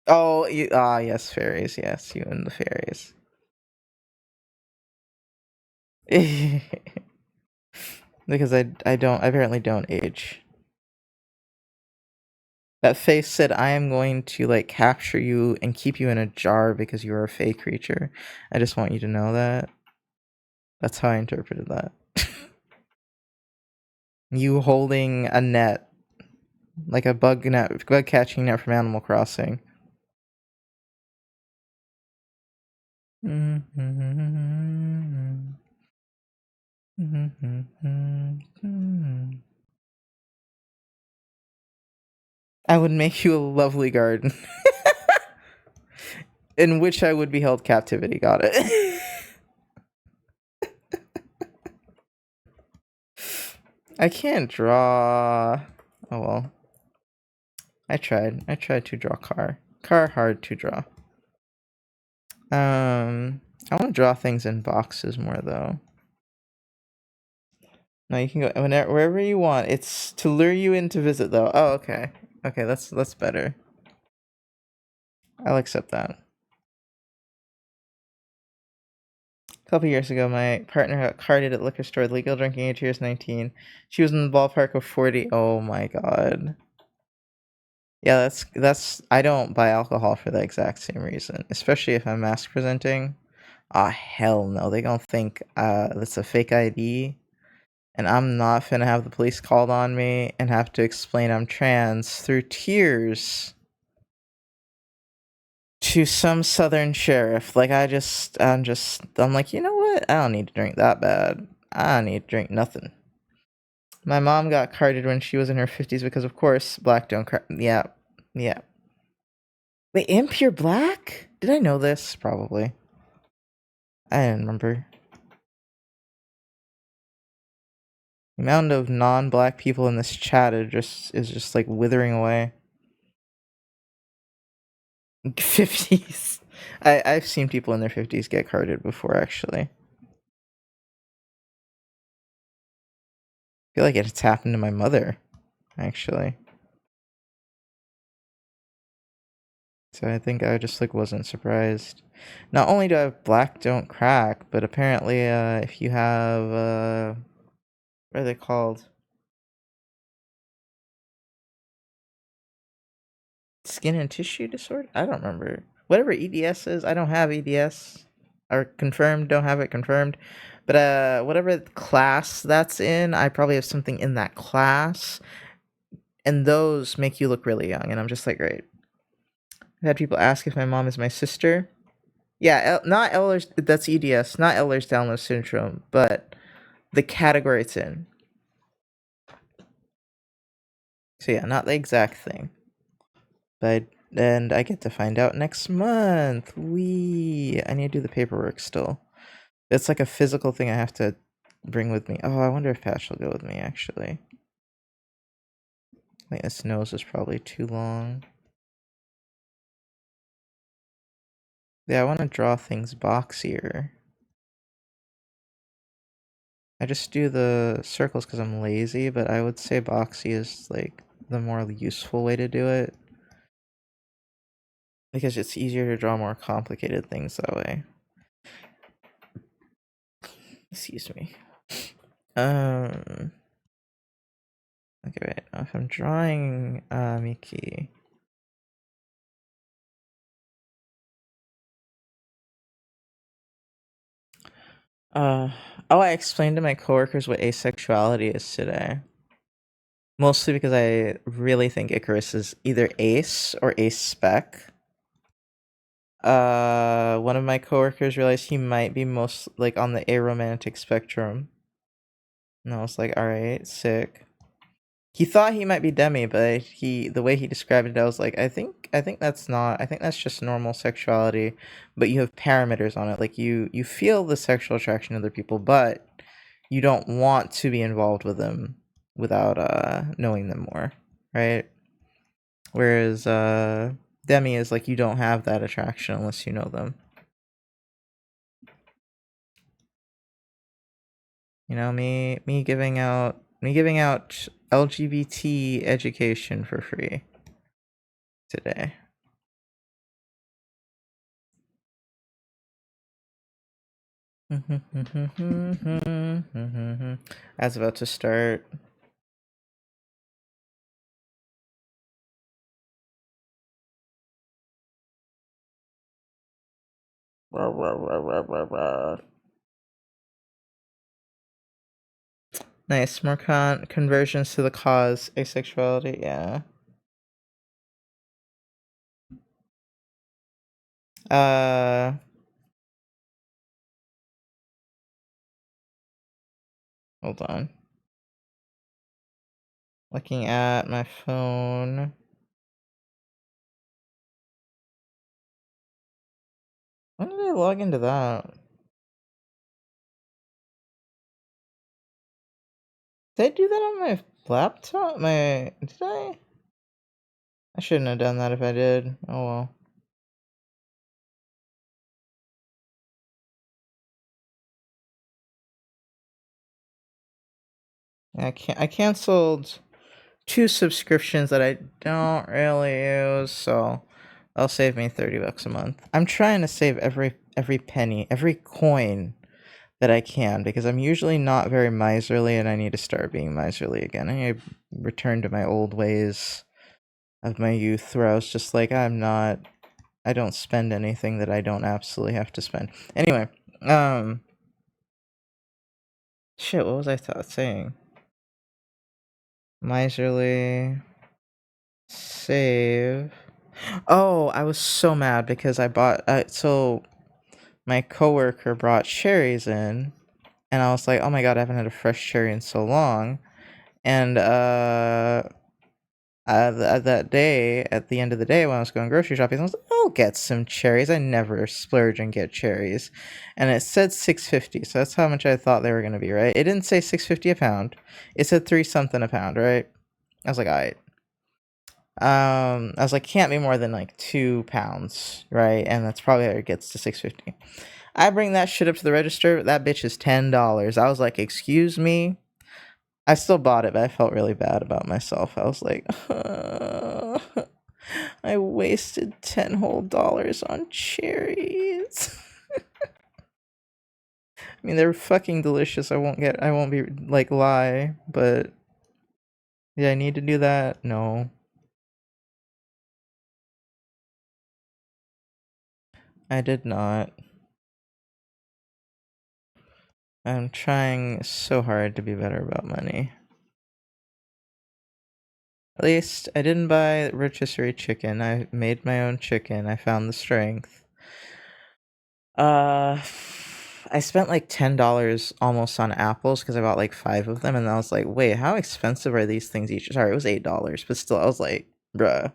S1: Oh, yes, fairies. Yes, you and the fairies. Because I apparently don't age. That face said, I am going to like capture you and keep you in a jar because you are a fey creature. I just want you to know that. That's how I interpreted that. You holding a net, like a bug catching net from Animal Crossing. I would make you a lovely garden. In which I would be held captivity. Got it. I can't draw. Oh well. I tried. I tried to draw car. Car hard to draw. I want to draw things in boxes more though. No, you can go wherever you want. It's to lure you in to visit though. Oh, okay. Okay, that's better. I'll accept that. A couple years ago, my partner got carded at liquor store. Legal drinking age here is 19. She was in the ballpark of 40. Oh my god. Yeah, that's. I don't buy alcohol for the exact same reason, especially if I'm mask presenting. Ah, hell no. They gonna think that's a fake ID, and I'm not finna have the police called on me and have to explain I'm trans through tears to some southern sheriff. Like I'm like, you know what? I don't need to drink that bad. I don't need to drink nothing. My mom got carded when she was in her 50s because, of course, black don't card. Yeah, yeah. Wait, Imp, you're black? Did I know this? Probably. I didn't remember. The amount of non-black people in this chat is just like withering away. 50s. I've seen people in their 50s get carded before, actually. I feel like it's happened to my mother, actually. So I think I just like wasn't surprised. Not only do I have black don't crack, but apparently if you have what are they called? Skin and tissue disorder? I don't remember. Whatever EDS is, I don't have EDS. Or confirmed, don't have it confirmed. But whatever class that's in, I probably have something in that class. And those make you look really young, and I'm just like, great. I've had people ask if my mom is my sister. Yeah, not Ehlers, that's EDS, not Ehlers-Danlos syndrome, but the category it's in. So yeah, not the exact thing. But and I get to find out next month. I need to do the paperwork still. It's like a physical thing I have to bring with me. Oh, I wonder if Patch will go with me, actually. I think this nose is probably too long. Yeah, I want to draw things boxier. I just do the circles because I'm lazy, but I would say boxy is like the more useful way to do it. because it's easier to draw more complicated things that way. Excuse me. Okay, wait. If I'm drawing Miki. Oh, I explained to my coworkers what asexuality is today. Mostly because I really think Icarus is either ace or ace spec. One of my coworkers realized he might be most like on the aromantic spectrum. And I was like, alright, sick. He thought he might be demi, but the way he described it, I was like, I think that's not. I think that's just normal sexuality, but you have parameters on it. Like you feel the sexual attraction to other people, but you don't want to be involved with them without knowing them more, right? Whereas demi is like you don't have that attraction unless you know them. You know, me giving out LGBT education for free today. I was about to start. Nice, more conversions to the cause, asexuality, yeah. Hold on. Looking at my phone. When did I log into that? Did I do that on my laptop? Did I? I shouldn't have done that if I did. Oh well. I canceled 2 subscriptions that I don't really use, so that'll save me $30 a month. I'm trying to save every penny, every coin that I can, because I'm usually not very miserly, and I need to start being miserly again. I need to return to my old ways of my youth, where I was just like, I don't spend anything that I don't absolutely have to spend. Anyway, shit, what was I saying? Miserly, save. Oh, I was so mad because I bought, so my coworker brought cherries in, and I was like, oh my god, I haven't had a fresh cherry in so long. And that day, at the end of the day, when I was going grocery shopping, I was like, I'll get some cherries. I never splurge and get cherries. And it said $6.50, so that's how much I thought they were going to be, right? It didn't say $6.50 a pound. It said 3 something a pound, right? I was like, all right. I was like, can't be more than like 2 pounds, right? And that's probably how it gets to $6.50. I bring that shit up to the register. That bitch is $10. I was like, excuse me. I still bought it, but I felt really bad about myself. I was like, I wasted $10 whole on cherries. I mean, they're fucking delicious. I won't be like lie, but yeah, I need to do that. No, I did not. I'm trying so hard to be better about money. At least I didn't buy rotisserie chicken. I made my own chicken. I found the strength. I spent like $10 almost on apples because I bought like 5 of them, and I was like, wait, how expensive are these things each? Sorry, it was $8, but still, I was like, bruh,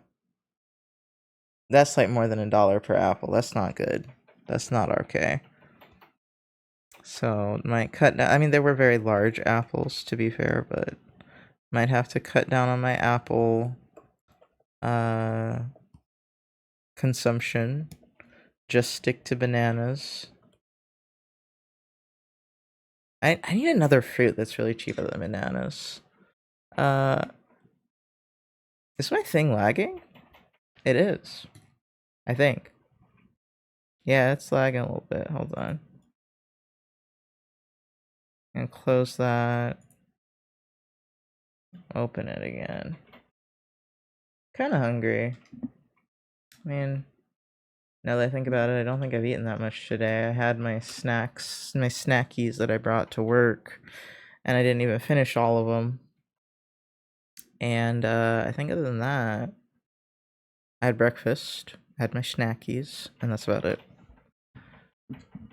S1: that's like more than $1 per apple. That's not good. That's not okay. So might cut down. I mean, they were very large apples, to be fair, but might have to cut down on my apple consumption. Just stick to bananas. I need another fruit that's really cheaper than bananas. Is my thing lagging? It is. I think. Yeah, it's lagging a little bit. Hold on. And close that. Open it again. Kinda hungry. I mean, now that I think about it, I don't think I've eaten that much today. I had my snacks, my snackies that I brought to work, and I didn't even finish all of them. And I think other than that, I had breakfast, had my snackies, and that's about it.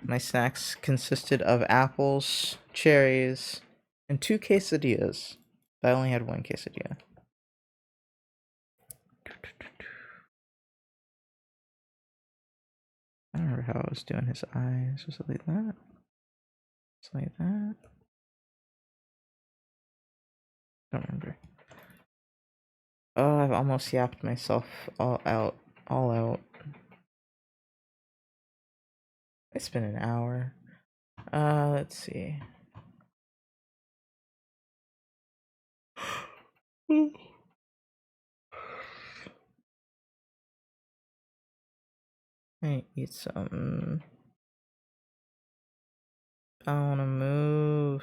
S1: My snacks consisted of apples, cherries, and 2 quesadillas. But I only had 1 quesadilla. I don't remember how I was doing his eyes. Was it like that? It's like that? Don't remember. Oh, I've almost yapped myself all out. All out. It's been an hour. Let's see. I eat something. I wanna move.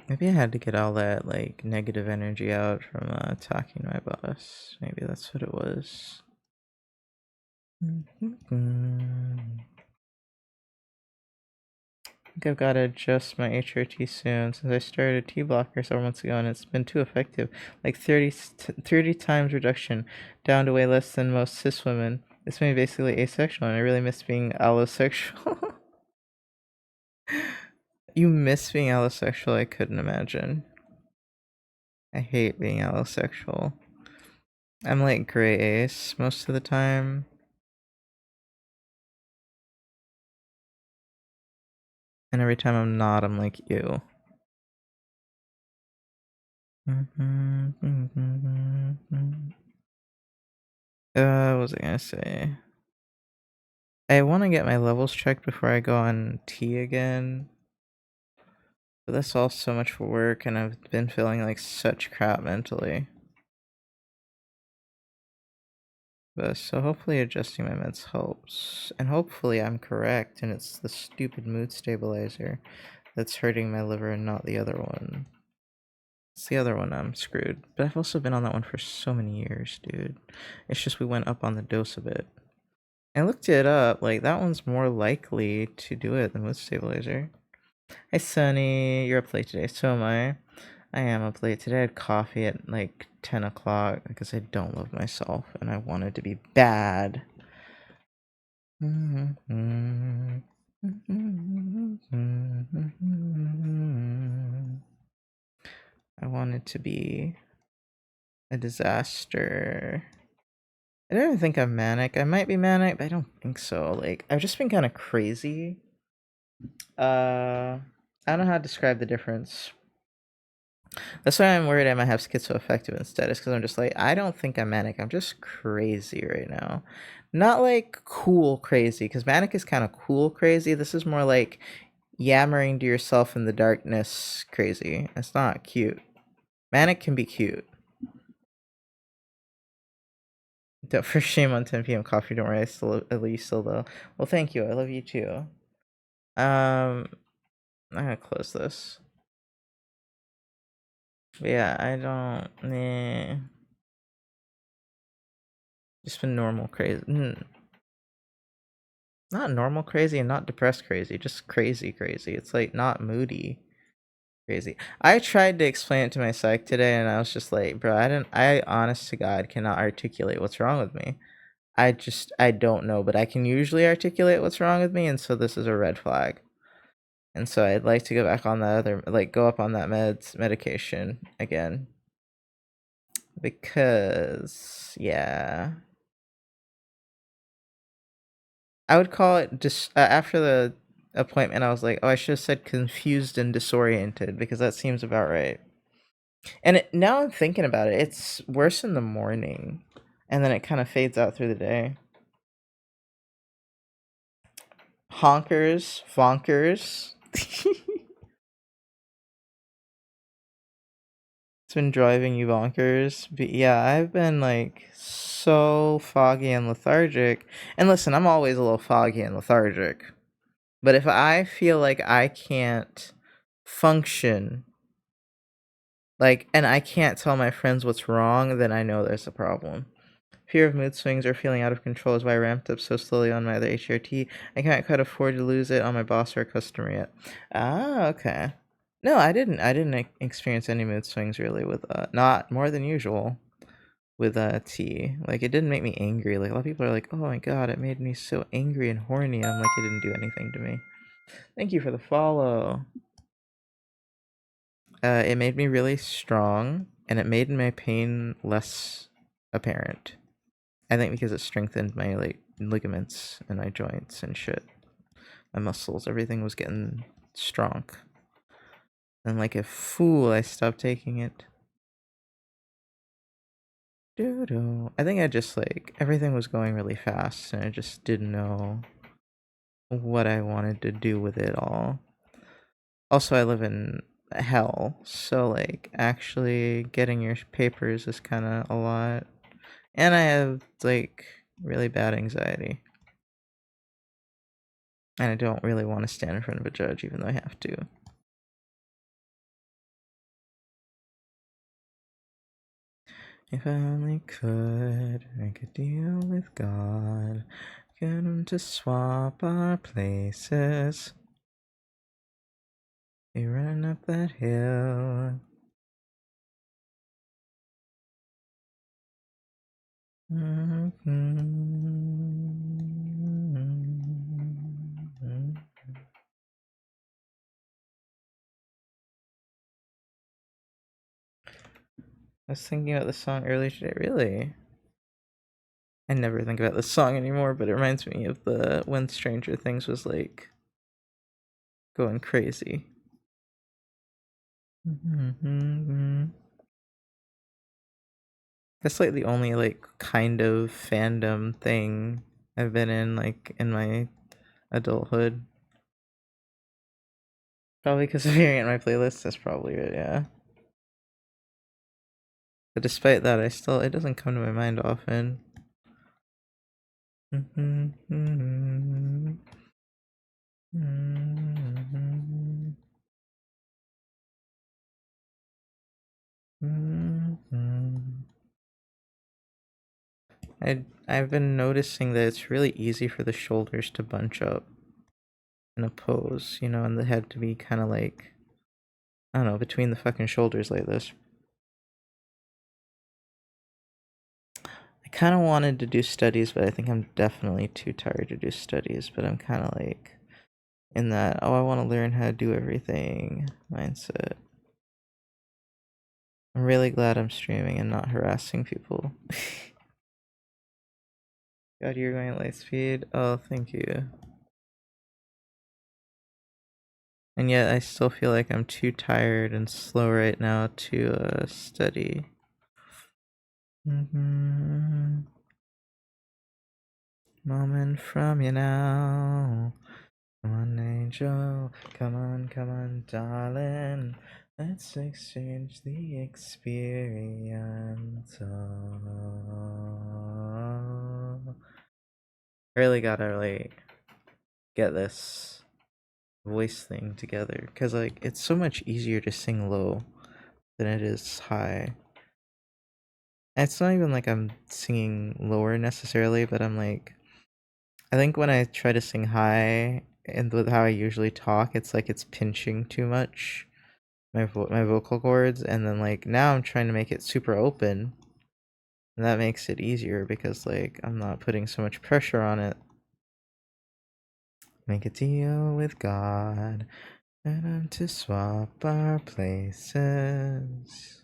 S1: Maybe I had to get all that like negative energy out from talking to my boss. Maybe that's what it was. I think I've got to adjust my HRT soon since I started T blocker several months ago and it's been too effective. Like 30 times reduction down to way less than most cis women. This made me basically asexual and I really miss being allosexual. You miss being allosexual? I couldn't imagine. I hate being allosexual. I'm like gray ace most of the time. And every time I'm not, I'm like, ew. What was I gonna say? I want to get my levels checked before I go on T again. But that's all so much for work, and I've been feeling like such crap mentally. But so hopefully adjusting my meds helps. And hopefully I'm correct, and it's the stupid mood stabilizer that's hurting my liver and not the other one. It's the other one I'm screwed. But I've also been on that one for so many years, dude. It's just we went up on the dose a bit. I looked it up, like that one's more likely to do it than with stabilizer. Hi Sunny, you're up late today, so am I. I am up late today. I had coffee at like 10 o'clock because I don't love myself and I wanted to be bad. I wanted to be a disaster. I don't even think I'm manic. I might be manic, but I don't think so. Like, I've just been kind of crazy. I don't know how to describe the difference. That's why I'm worried I might have schizoaffective instead, is because I'm just like, I don't think I'm manic. I'm just crazy right now. Not like cool crazy, because manic is kind of cool crazy. This is more like yammering to yourself in the darkness crazy. It's not cute. Manic can be cute. For shame on 10 p.m. coffee. Don't worry, I still at least still though. Well, thank you. I love you too. I'm gonna close this. But yeah, I don't. Just been normal crazy. Not normal crazy and not depressed crazy. Just crazy crazy. It's like not moody crazy. I tried to explain it to my psych today, and I was just like, bro, I honest to God cannot articulate what's wrong with me. I don't know, but I can usually articulate what's wrong with me, and so this is a red flag. And so I'd like to go back on that other, like, go up on that medication again. Because, yeah. I would call it just after the appointment, I was like, oh, I should have said confused and disoriented because that seems about right. And now I'm thinking about it, it's worse in the morning, and then it kind of fades out through the day. Honkers, fonkers. It's been driving you bonkers. But yeah, I've been like so foggy and lethargic. And listen, I'm always a little foggy and lethargic. But if I feel like I can't function, like, and I can't tell my friends what's wrong, then I know there's a problem. Fear of mood swings or feeling out of control is why I ramped up so slowly on my other HRT. I can't quite afford to lose it on my boss or customer yet. Ah, okay. No, I didn't experience any mood swings really with not more than usual with tea. Like, it didn't make me angry. Like, a lot of people are like, "Oh my god, it made me so angry and horny." I'm like, it didn't do anything to me. Thank you for the follow. It made me really strong, and it made my pain less apparent. I think because it strengthened my like ligaments and my joints and shit. My muscles, everything was getting strong. And like a fool, I stopped taking it. I think I just like everything was going really fast and I just didn't know what I wanted to do with it all. Also, I live in hell, so like actually getting your papers is kind of a lot. And I have like really bad anxiety. And I don't really want to stand in front of a judge even though I have to. If I only could make a deal with God, get him to swap our places. Be running up that hill. I was thinking about this song earlier today. Really? I never think about this song anymore, but it reminds me of the when Stranger Things was like going crazy. That's like the only like kind of fandom thing I've been in like in my adulthood. Probably because of hearing it in my playlist. That's probably it. Yeah. But despite that, it doesn't come to my mind often. I've been noticing that it's really easy for the shoulders to bunch up in a pose, you know, and the head to be kind of like, I don't know, between the fucking shoulders like this. I kind of wanted to do studies, but I think I'm definitely too tired to do studies. But I'm kind of like in that, oh, I want to learn how to do everything mindset. I'm really glad I'm streaming and not harassing people. God, you're going at light speed. Oh, thank you. And yet I still feel like I'm too tired and slow right now to study. Moment from you now. Come on, angel. Come on, darling. Let's exchange the experience. Oh. Really gotta like get this voice thing together because like it's so much easier to sing low than it is high. And it's not even like I'm singing lower necessarily, but I'm like, I think when I try to sing high and with how I usually talk, it's like it's pinching too much my vocal cords, and then like now I'm trying to make it super open, and that makes it easier because like I'm not putting so much pressure on it. Make a deal with God, and I'm to swap our places.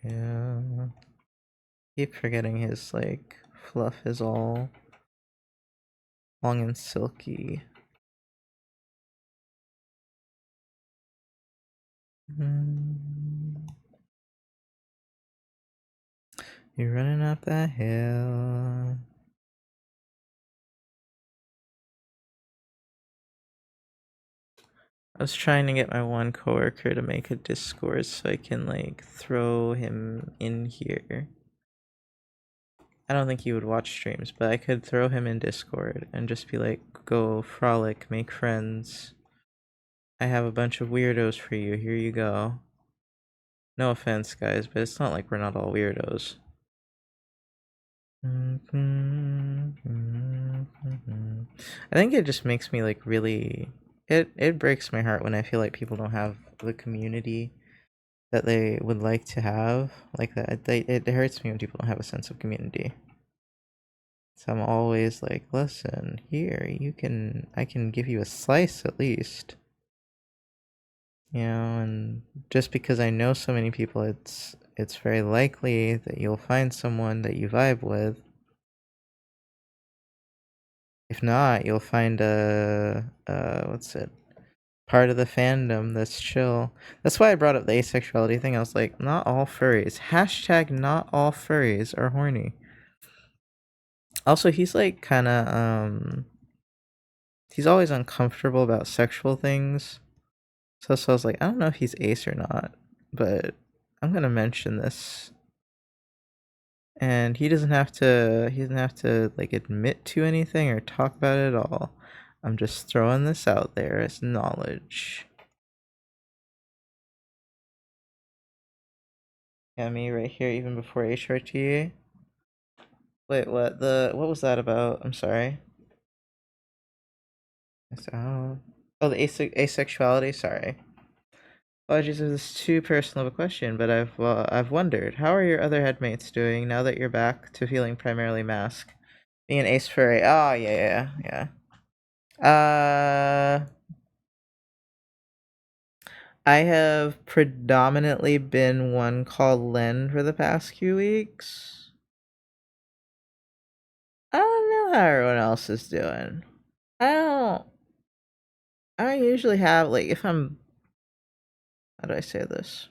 S1: Yeah. Keep forgetting his like fluff is all. Long and silky. You're running up that hill. I was trying to get my one coworker to make a Discord so I can like throw him in here. I don't think he would watch streams, but I could throw him in Discord and just be like, go frolic, make friends. I have a bunch of weirdos for you, here you go. No offense, guys, but it's not like we're not all weirdos. I think it just makes me like really... It breaks my heart when I feel like people don't have the community that they would like to have. Like that, it hurts me when people don't have a sense of community. So I'm always like, listen, here, I can give you a slice at least. You know, and just because I know so many people, it's very likely that you'll find someone that you vibe with. If not, you'll find what's it? Part of the fandom that's chill. That's why I brought up the asexuality thing. I was like, not all furries. Hashtag not all furries are horny. Also, he's like kind of he's always uncomfortable about sexual things. So I was like, I don't know if he's ace or not, but I'm gonna mention this. And he doesn't have to like admit to anything or talk about it at all. I'm just throwing this out there as knowledge. Yeah, me right here even before HRT. Wait, what was that about? I'm sorry. Oh, the asexuality. Sorry. Apologies if this is too personal of a question, but I've wondered, how are your other headmates doing now that you're back to feeling primarily mask? Being an ace furry. Oh yeah. I have predominantly been one called Len for the past few weeks. I don't know how everyone else is doing. I don't usually have, like, if I'm... How do I say this?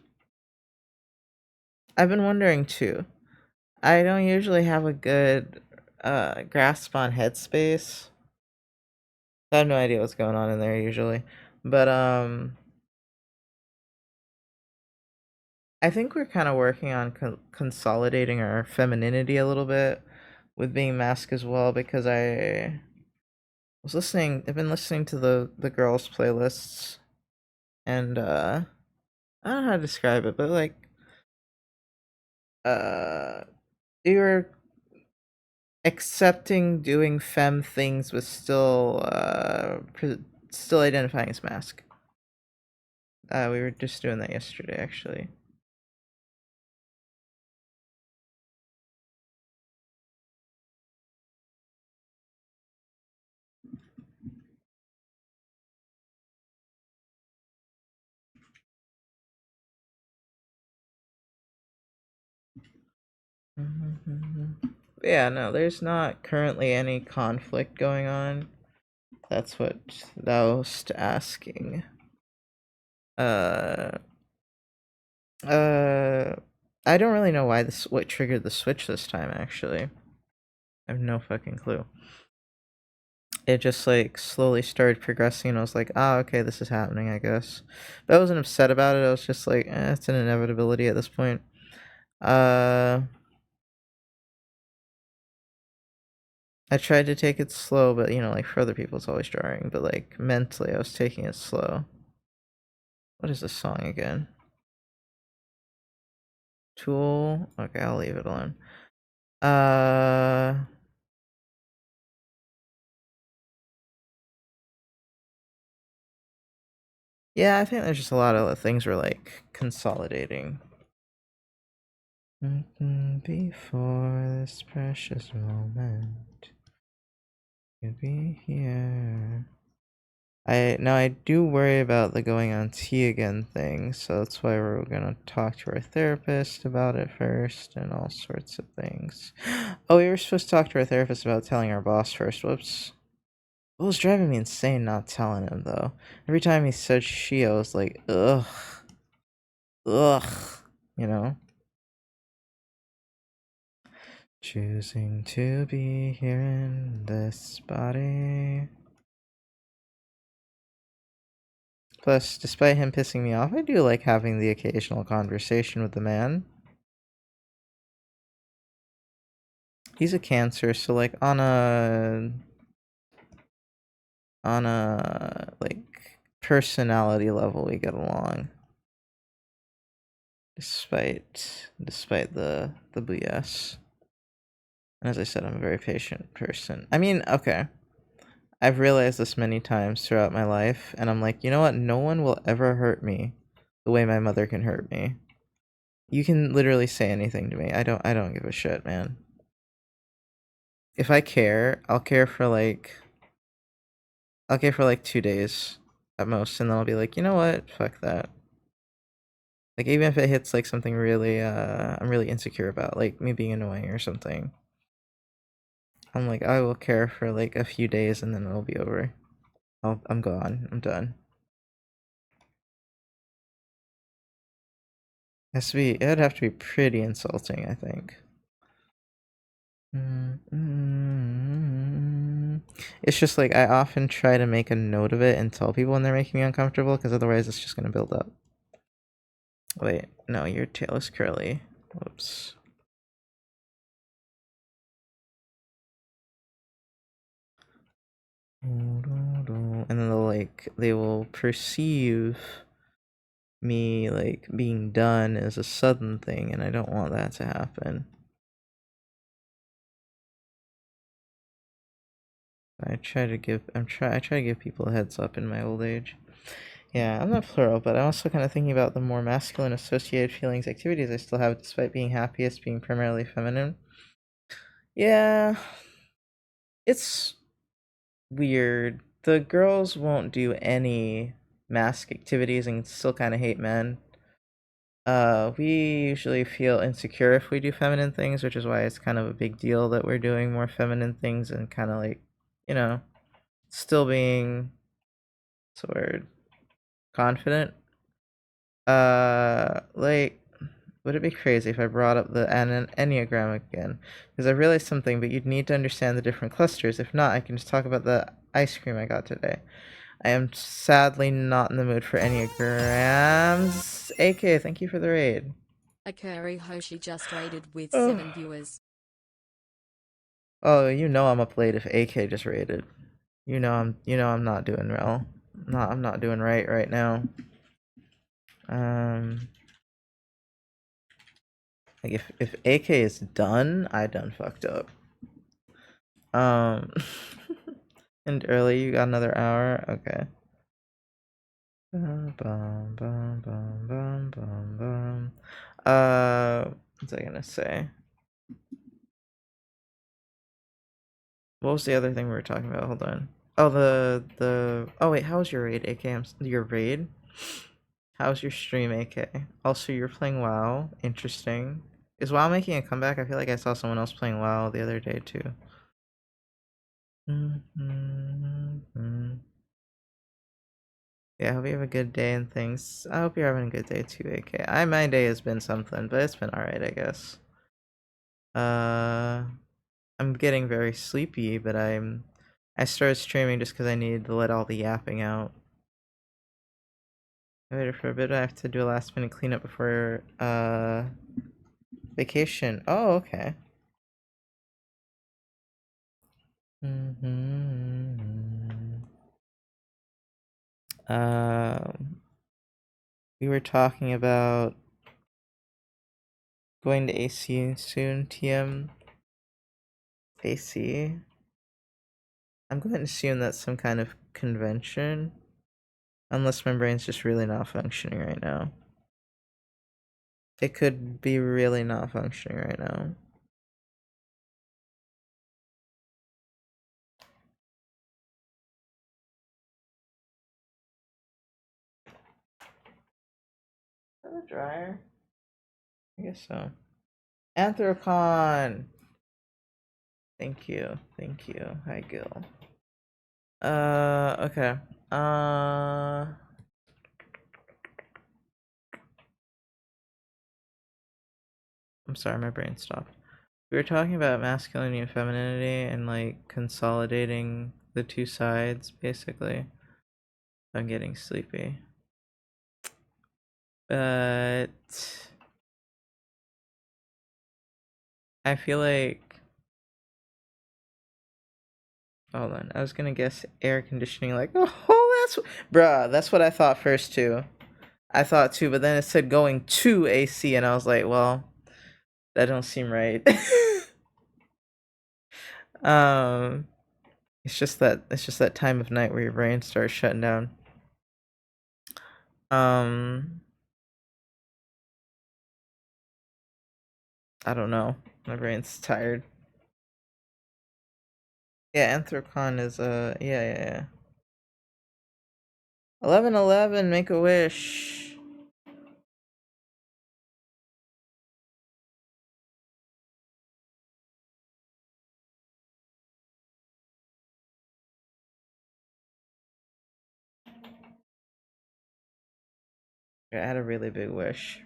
S1: I've been wondering too. I don't usually have a good grasp on headspace. I have no idea what's going on in there usually. But I think we're kind of working on consolidating our femininity a little bit with being masked as well, because I've been listening to the girls' playlists, and I don't know how to describe it, but like you were accepting doing femme things with still identifying as mask. We were just doing that yesterday, actually. Yeah, no, there's not currently any conflict going on. That's what Laost asking. Uh, I don't really know what triggered the switch this time, actually. I have no fucking clue. It just like slowly started progressing, and I was like, okay, this is happening, I guess. But I wasn't upset about it. I was just like, it's an inevitability at this point. I tried to take it slow, but you know, like for other people it's always jarring, but like mentally I was taking it slow. What is this song again? Tool? Okay, I'll leave it alone. Yeah, I think there's just a lot of things we're like consolidating. Before this precious moment to be here. I do worry about the going on T again thing, so that's why we're gonna talk to our therapist about it first and all sorts of things. Oh, we were supposed to talk to our therapist about telling our boss first. Whoops. It was driving me insane not telling him, though. Every time he said she, I was like, ugh. Ugh. You know? Choosing to be here in this body. Plus, despite him pissing me off, I do like having the occasional conversation with the man. He's a Cancer, so like on a like personality level we get along. Despite the BS. And as I said, I'm a very patient person. I mean, okay. I've realized this many times throughout my life, and I'm like, you know what? No one will ever hurt me the way my mother can hurt me. You can literally say anything to me. I don't give a shit, man. If I care, I'll care for like 2 days at most, and then I'll be like, you know what? Fuck that. Like even if it hits like something really I'm really insecure about, like me being annoying or something. I'm like, I will care for like a few days and then it'll be over. I'm gone. I'm done. It'd have to be pretty insulting, I think. It's just like I often try to make a note of it and tell people when they're making me uncomfortable, because otherwise it's just gonna build up. Wait, no, your tail is curly. Whoops. And then they will perceive me like being done as a sudden thing, and I don't want that to happen. I try to give people a heads up in my old age. Yeah, I'm not plural, but I'm also kind of thinking about the more masculine associated feelings activities I still have despite being happiest being primarily feminine. Yeah, it's weird. The girls won't do any mask activities and still kind of hate men. We usually feel insecure if we do feminine things, which is why it's kind of a big deal that we're doing more feminine things and kind of like, you know, still being sort of confident. Like, would it be crazy if I brought up the Enneagram again? Because I realized something, but you'd need to understand the different clusters. If not, I can just talk about the ice cream I got today. I am sadly not in the mood for Enneagrams. AK, thank you for the raid.
S2: Akari Hoshi just raided with
S1: Oh.
S2: 7 viewers.
S1: Oh, you know I'm up late if AK just raided. You know I'm not doing well. I'm not doing right now. Um like if AK is done, I done fucked up. Um and early you got another hour? Okay. Bum, bum, bum, bum, bum, bum, bum. What's I gonna say? What was the other thing we were talking about? Hold on. Oh, the. Oh wait, how was your raid, AK? Your raid? How's your stream, AK? Also, you're playing WoW. Interesting. Is WoW making a comeback? I feel like I saw someone else playing WoW the other day too. Yeah, I hope you have a good day and things. I hope you're having a good day too, AK. My day has been something, but it's been alright, I guess. Uh, I'm getting very sleepy, but I started streaming just because I needed to let all the yapping out. I waited for a bit. I have to do a last minute cleanup before vacation. Oh, okay. Um, we were talking about going to AC soon. TM AC. I'm going to assume that's some kind of convention, unless my brain's just really not functioning right now. It could be really not functioning right now. Is that a dryer? I guess so. Anthrocon! Thank you. Thank you. Hi, Gil. Okay. I'm sorry, my brain stopped. We were talking about masculinity and femininity and like consolidating the two sides, basically. I'm getting sleepy. But I feel like, hold on, I was gonna guess air conditioning, like, oh, bruh, that's what I thought first too. I thought too, but then it said going to AC, and I was like, well, that don't seem right. um, it's just that time of night where your brain starts shutting down. Um, I don't know. My brain's tired. Yeah, Anthrocon is yeah. 1111, make a wish. I had a really big wish.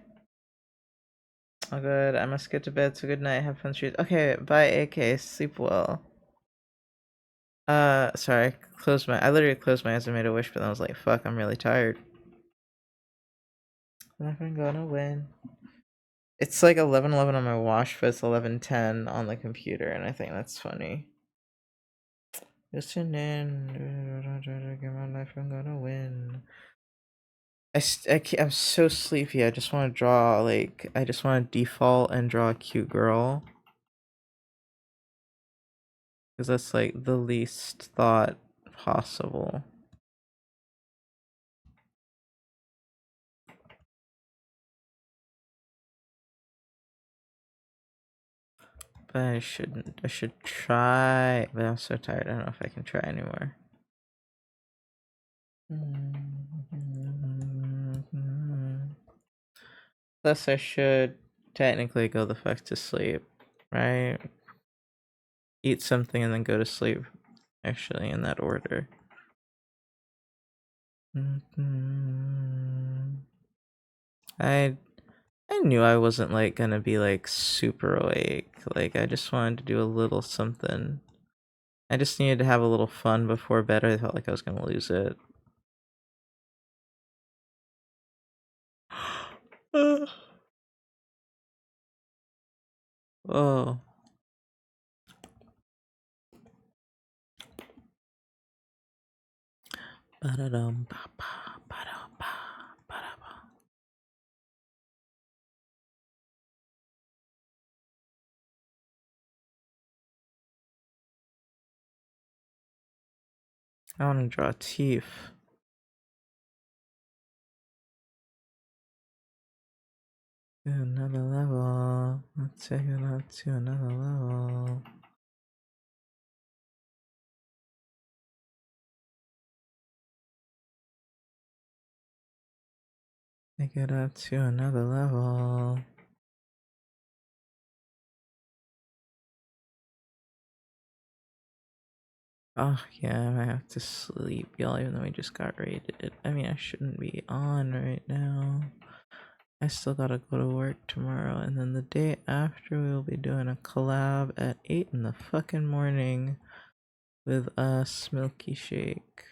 S1: Oh good, I must get to bed, so good night, have fun streets. Okay, bye AK, sleep well. Sorry, I literally closed my eyes and made a wish, but then I was like, fuck, I'm really tired. I'm not gonna win. It's like 11:11 on my watch, but it's 11:10 on the computer, and I think that's funny. Listen in, get my life, I'm gonna win. I'm so sleepy. I just want to draw, like, I just want to default and draw a cute girl. Because that's, like, the least thought possible. But I shouldn't. I should try. But I'm so tired. I don't know if I can try anymore. Plus, I should technically go the fuck to sleep, right? Eat something and then go to sleep. Actually, in that order. I knew I wasn't like gonna be like super awake. Like I just wanted to do a little something. I just needed to have a little fun before bed. I felt like I was gonna lose it. Oh. Ba-da-dum, ba-ba, ba-dum, ba, ba-da-ba. I want to draw teeth. To another level. Let's take it up to another level. Take it up to another level. Oh yeah, I might have to sleep, y'all, even though we just got raided. I mean, I shouldn't be on right now. I still gotta go to work tomorrow, and then the day after we'll be doing a collab at 8 in the fucking morning with us, Milky Shake.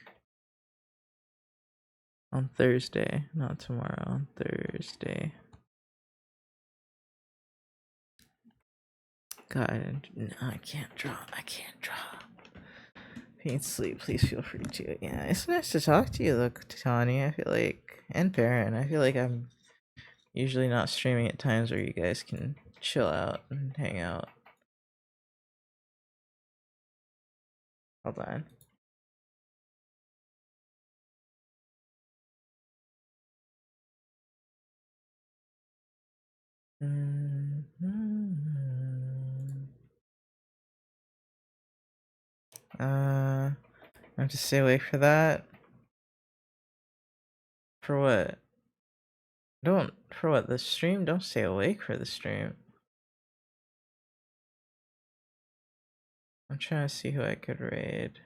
S1: On Thursday, not tomorrow, on Thursday. God, no, I can't draw. If you need sleep, please feel free to. Yeah, it's nice to talk to you, though, Tani. I feel like, and Baron, I feel like I'm usually not streaming at times where you guys can chill out and hang out. Hold on. I have to stay awake for that. For what? For what? The stream? Don't stay awake for the stream. I'm trying to see who I could raid.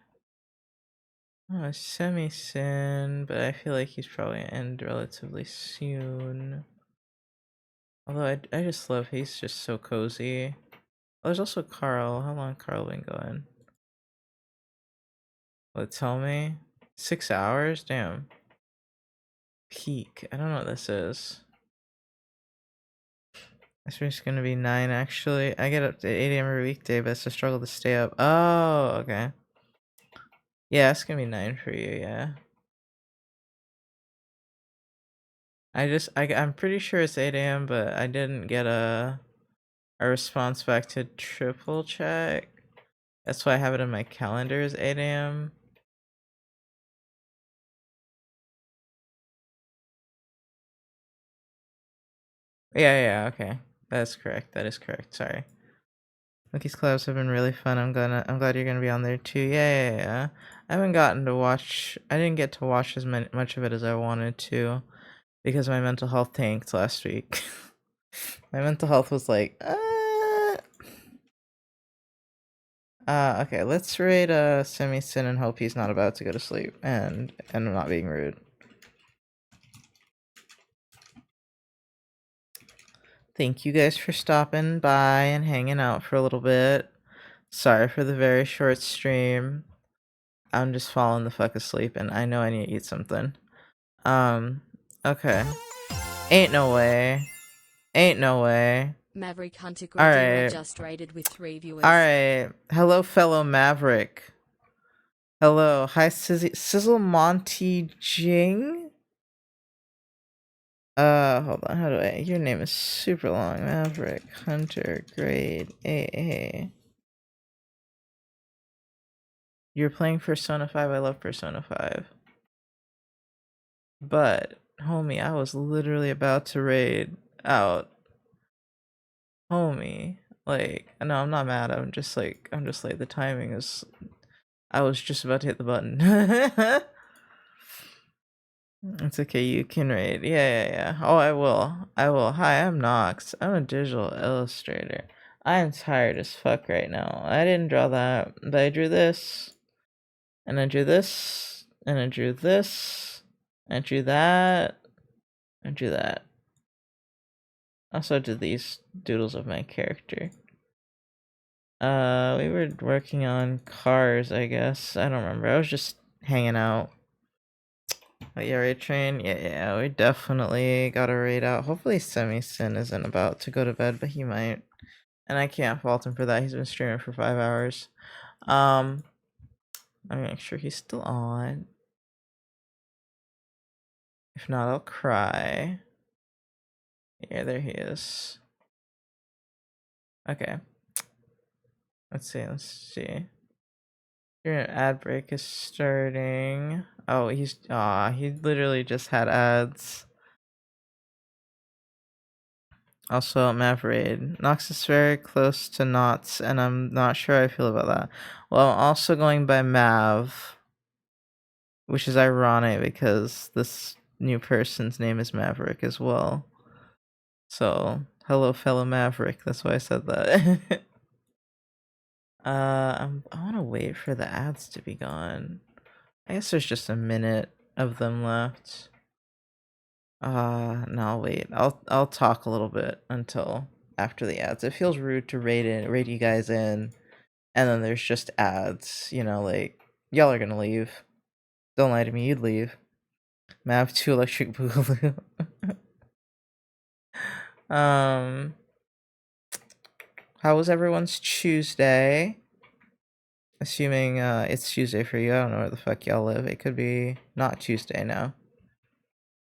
S1: Oh, Semi-Sin, but I feel like he's probably gonna end relatively soon. Although I just love, he's just so cozy. Oh, there's also Carl. How long Carl been going? Will it tell me? 6 hours? Damn. Peak. I don't know what this is. This week's gonna be 9 actually. I get up to 8 a.m. every weekday, but it's a struggle to stay up. Oh, okay. Yeah, it's gonna be 9 for you, yeah. I'm pretty sure it's 8 a.m., but I didn't get a response back to triple check. That's why I have it in my calendar as 8 a.m. Yeah, okay. That's correct. That is correct. Sorry. Monkey's collabs have been really fun. I'm glad you're gonna be on there too. Yeah. I haven't gotten to watch. I didn't get to watch as much of it as I wanted to because my mental health tanked last week. My mental health was like, okay. Let's raid Semi-Sin and hope he's not about to go to sleep and I'm not being rude. Thank you guys for stopping by and hanging out for a little bit. Sorry for the very short stream. I'm just falling the fuck asleep and I know I need to eat something. Okay. Ain't no way. Ain't no way.
S2: Maverick Hunter Gradima
S1: Alright.
S2: just raided with 3 viewers.
S1: Alright. Hello, fellow Maverick. Hello. Hi, Sizzle Monty Jing? Hold on. How do I... Your name is super long. Maverick Hunter Grade AA. You're playing Persona 5. I love Persona 5. But, homie, I was literally about to raid out. Homie. Like, no, I'm not mad. I'm just like, the timing is... I was just about to hit the button. It's okay, you can raid. Yeah. Oh, I will. Hi, I'm Nox. I'm a digital illustrator. I am tired as fuck right now. I didn't draw that, but I drew this. And I drew this. And I drew this. I drew that. I drew that. Also did these doodles of my character. We were working on cars, I guess. I don't remember. I was just hanging out. But yeah, raid train. Yeah, we definitely got a raid out. Hopefully Semi-Sin isn't about to go to bed, but he might. And I can't fault him for that. He's been streaming for 5 hours. I'm gonna make sure he's still on. If not, I'll cry. Yeah, there he is. Okay. Let's see. Your ad break is starting. Oh, he literally just had ads. Also, Mavrade. Nox is very close to Knots, and I'm not sure how I feel about that. Well, I'm also going by Mav, which is ironic because this new person's name is Maverick as well. So, hello, fellow Maverick. That's why I said that. I want to wait for the ads to be gone. I guess there's just a minute of them left. No, I'll wait. I'll talk a little bit until after the ads. It feels rude to raid you guys in, and then there's just ads. You know, like y'all are gonna leave. Don't lie to me, you'd leave. Mav 2 Electric Boogaloo. How was everyone's Tuesday? Assuming it's Tuesday for you. I don't know where the fuck y'all live. It could be not Tuesday now.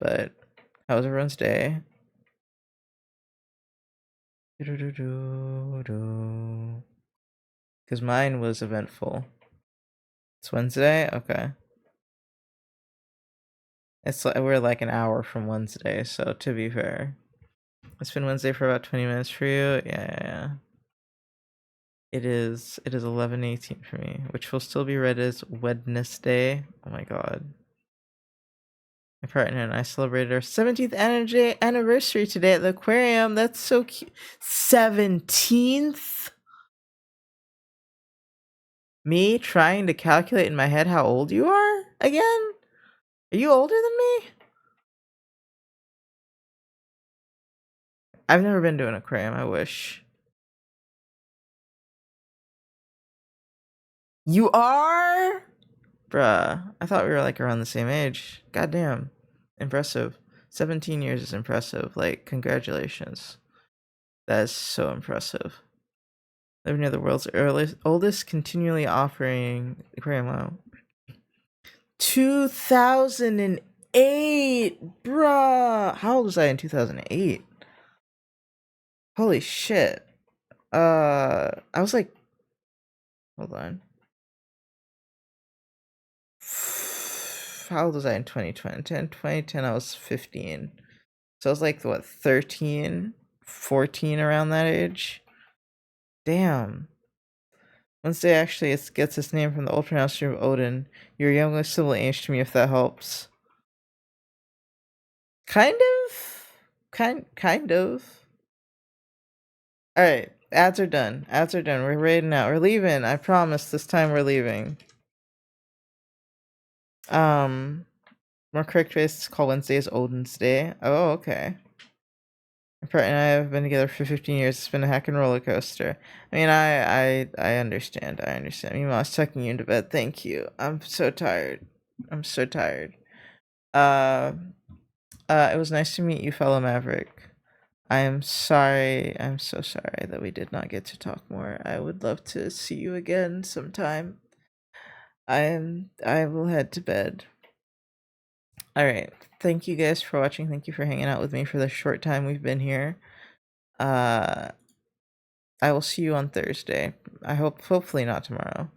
S1: But how was everyone's day? Because mine was eventful. It's Wednesday? Okay. It's like we're like an hour from Wednesday, so to be fair. It's been Wednesday for about 20 minutes for you. Yeah. It is 11:18 for me, which will still be read as Wednesday. Oh my god. My partner and I celebrated our 17th anniversary today at the aquarium. That's so cute. 17th? Me trying to calculate in my head how old you are? again? Are you older than me? I've never been to an aquarium, I wish. You are? Bruh, I thought we were like around the same age. Goddamn. Impressive. 17 years is impressive. Like, congratulations. That is so impressive. Living near the world's oldest continually offering aquarium. Wow. 2008! Bruh! How old was I in 2008? Holy shit. I was like, hold on. How old was I in 2010? 2010, I was 15. So I was like, what, 13, 14 around that age? Damn. Wednesday actually gets its name from the old pronunciation of Odin. Your youngest civil age to me, if that helps. Kind of? Kind of. Alright, ads are done. Ads are done. We're raiding out. We're leaving. I promise this time we're leaving. More correct ways to call Wednesday is Odin's Day. Oh, okay. My partner and I have been together for 15 years. It's been a heckin' roller coaster. I mean, I understand. I understand. Meemaw's tucking you into bed. Thank you. I'm so tired. I'm so tired. It was nice to meet you, fellow Maverick. I am sorry. I'm so sorry that we did not get to talk more. I would love to see you again sometime. I will head to bed. Alright. Thank you guys for watching. Thank you for hanging out with me for the short time we've been here. I will see you on Thursday. Hopefully not tomorrow.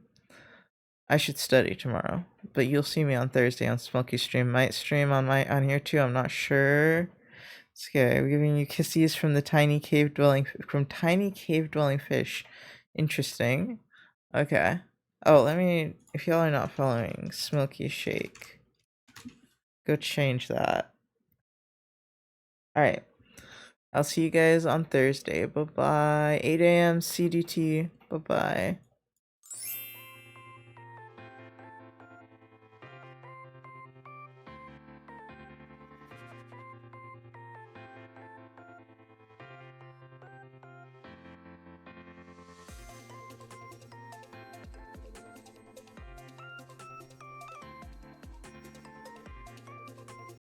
S1: I should study tomorrow, but you'll see me on Thursday on Smokey Stream. Might stream on here too. I'm not sure. It's okay. We're giving you kisses from tiny cave dwelling fish. Interesting. Okay. Oh, if y'all are not following Smokey Shake, go change that. Alright. I'll see you guys on Thursday. Bye-bye. 8 a.m. CDT. Bye-bye.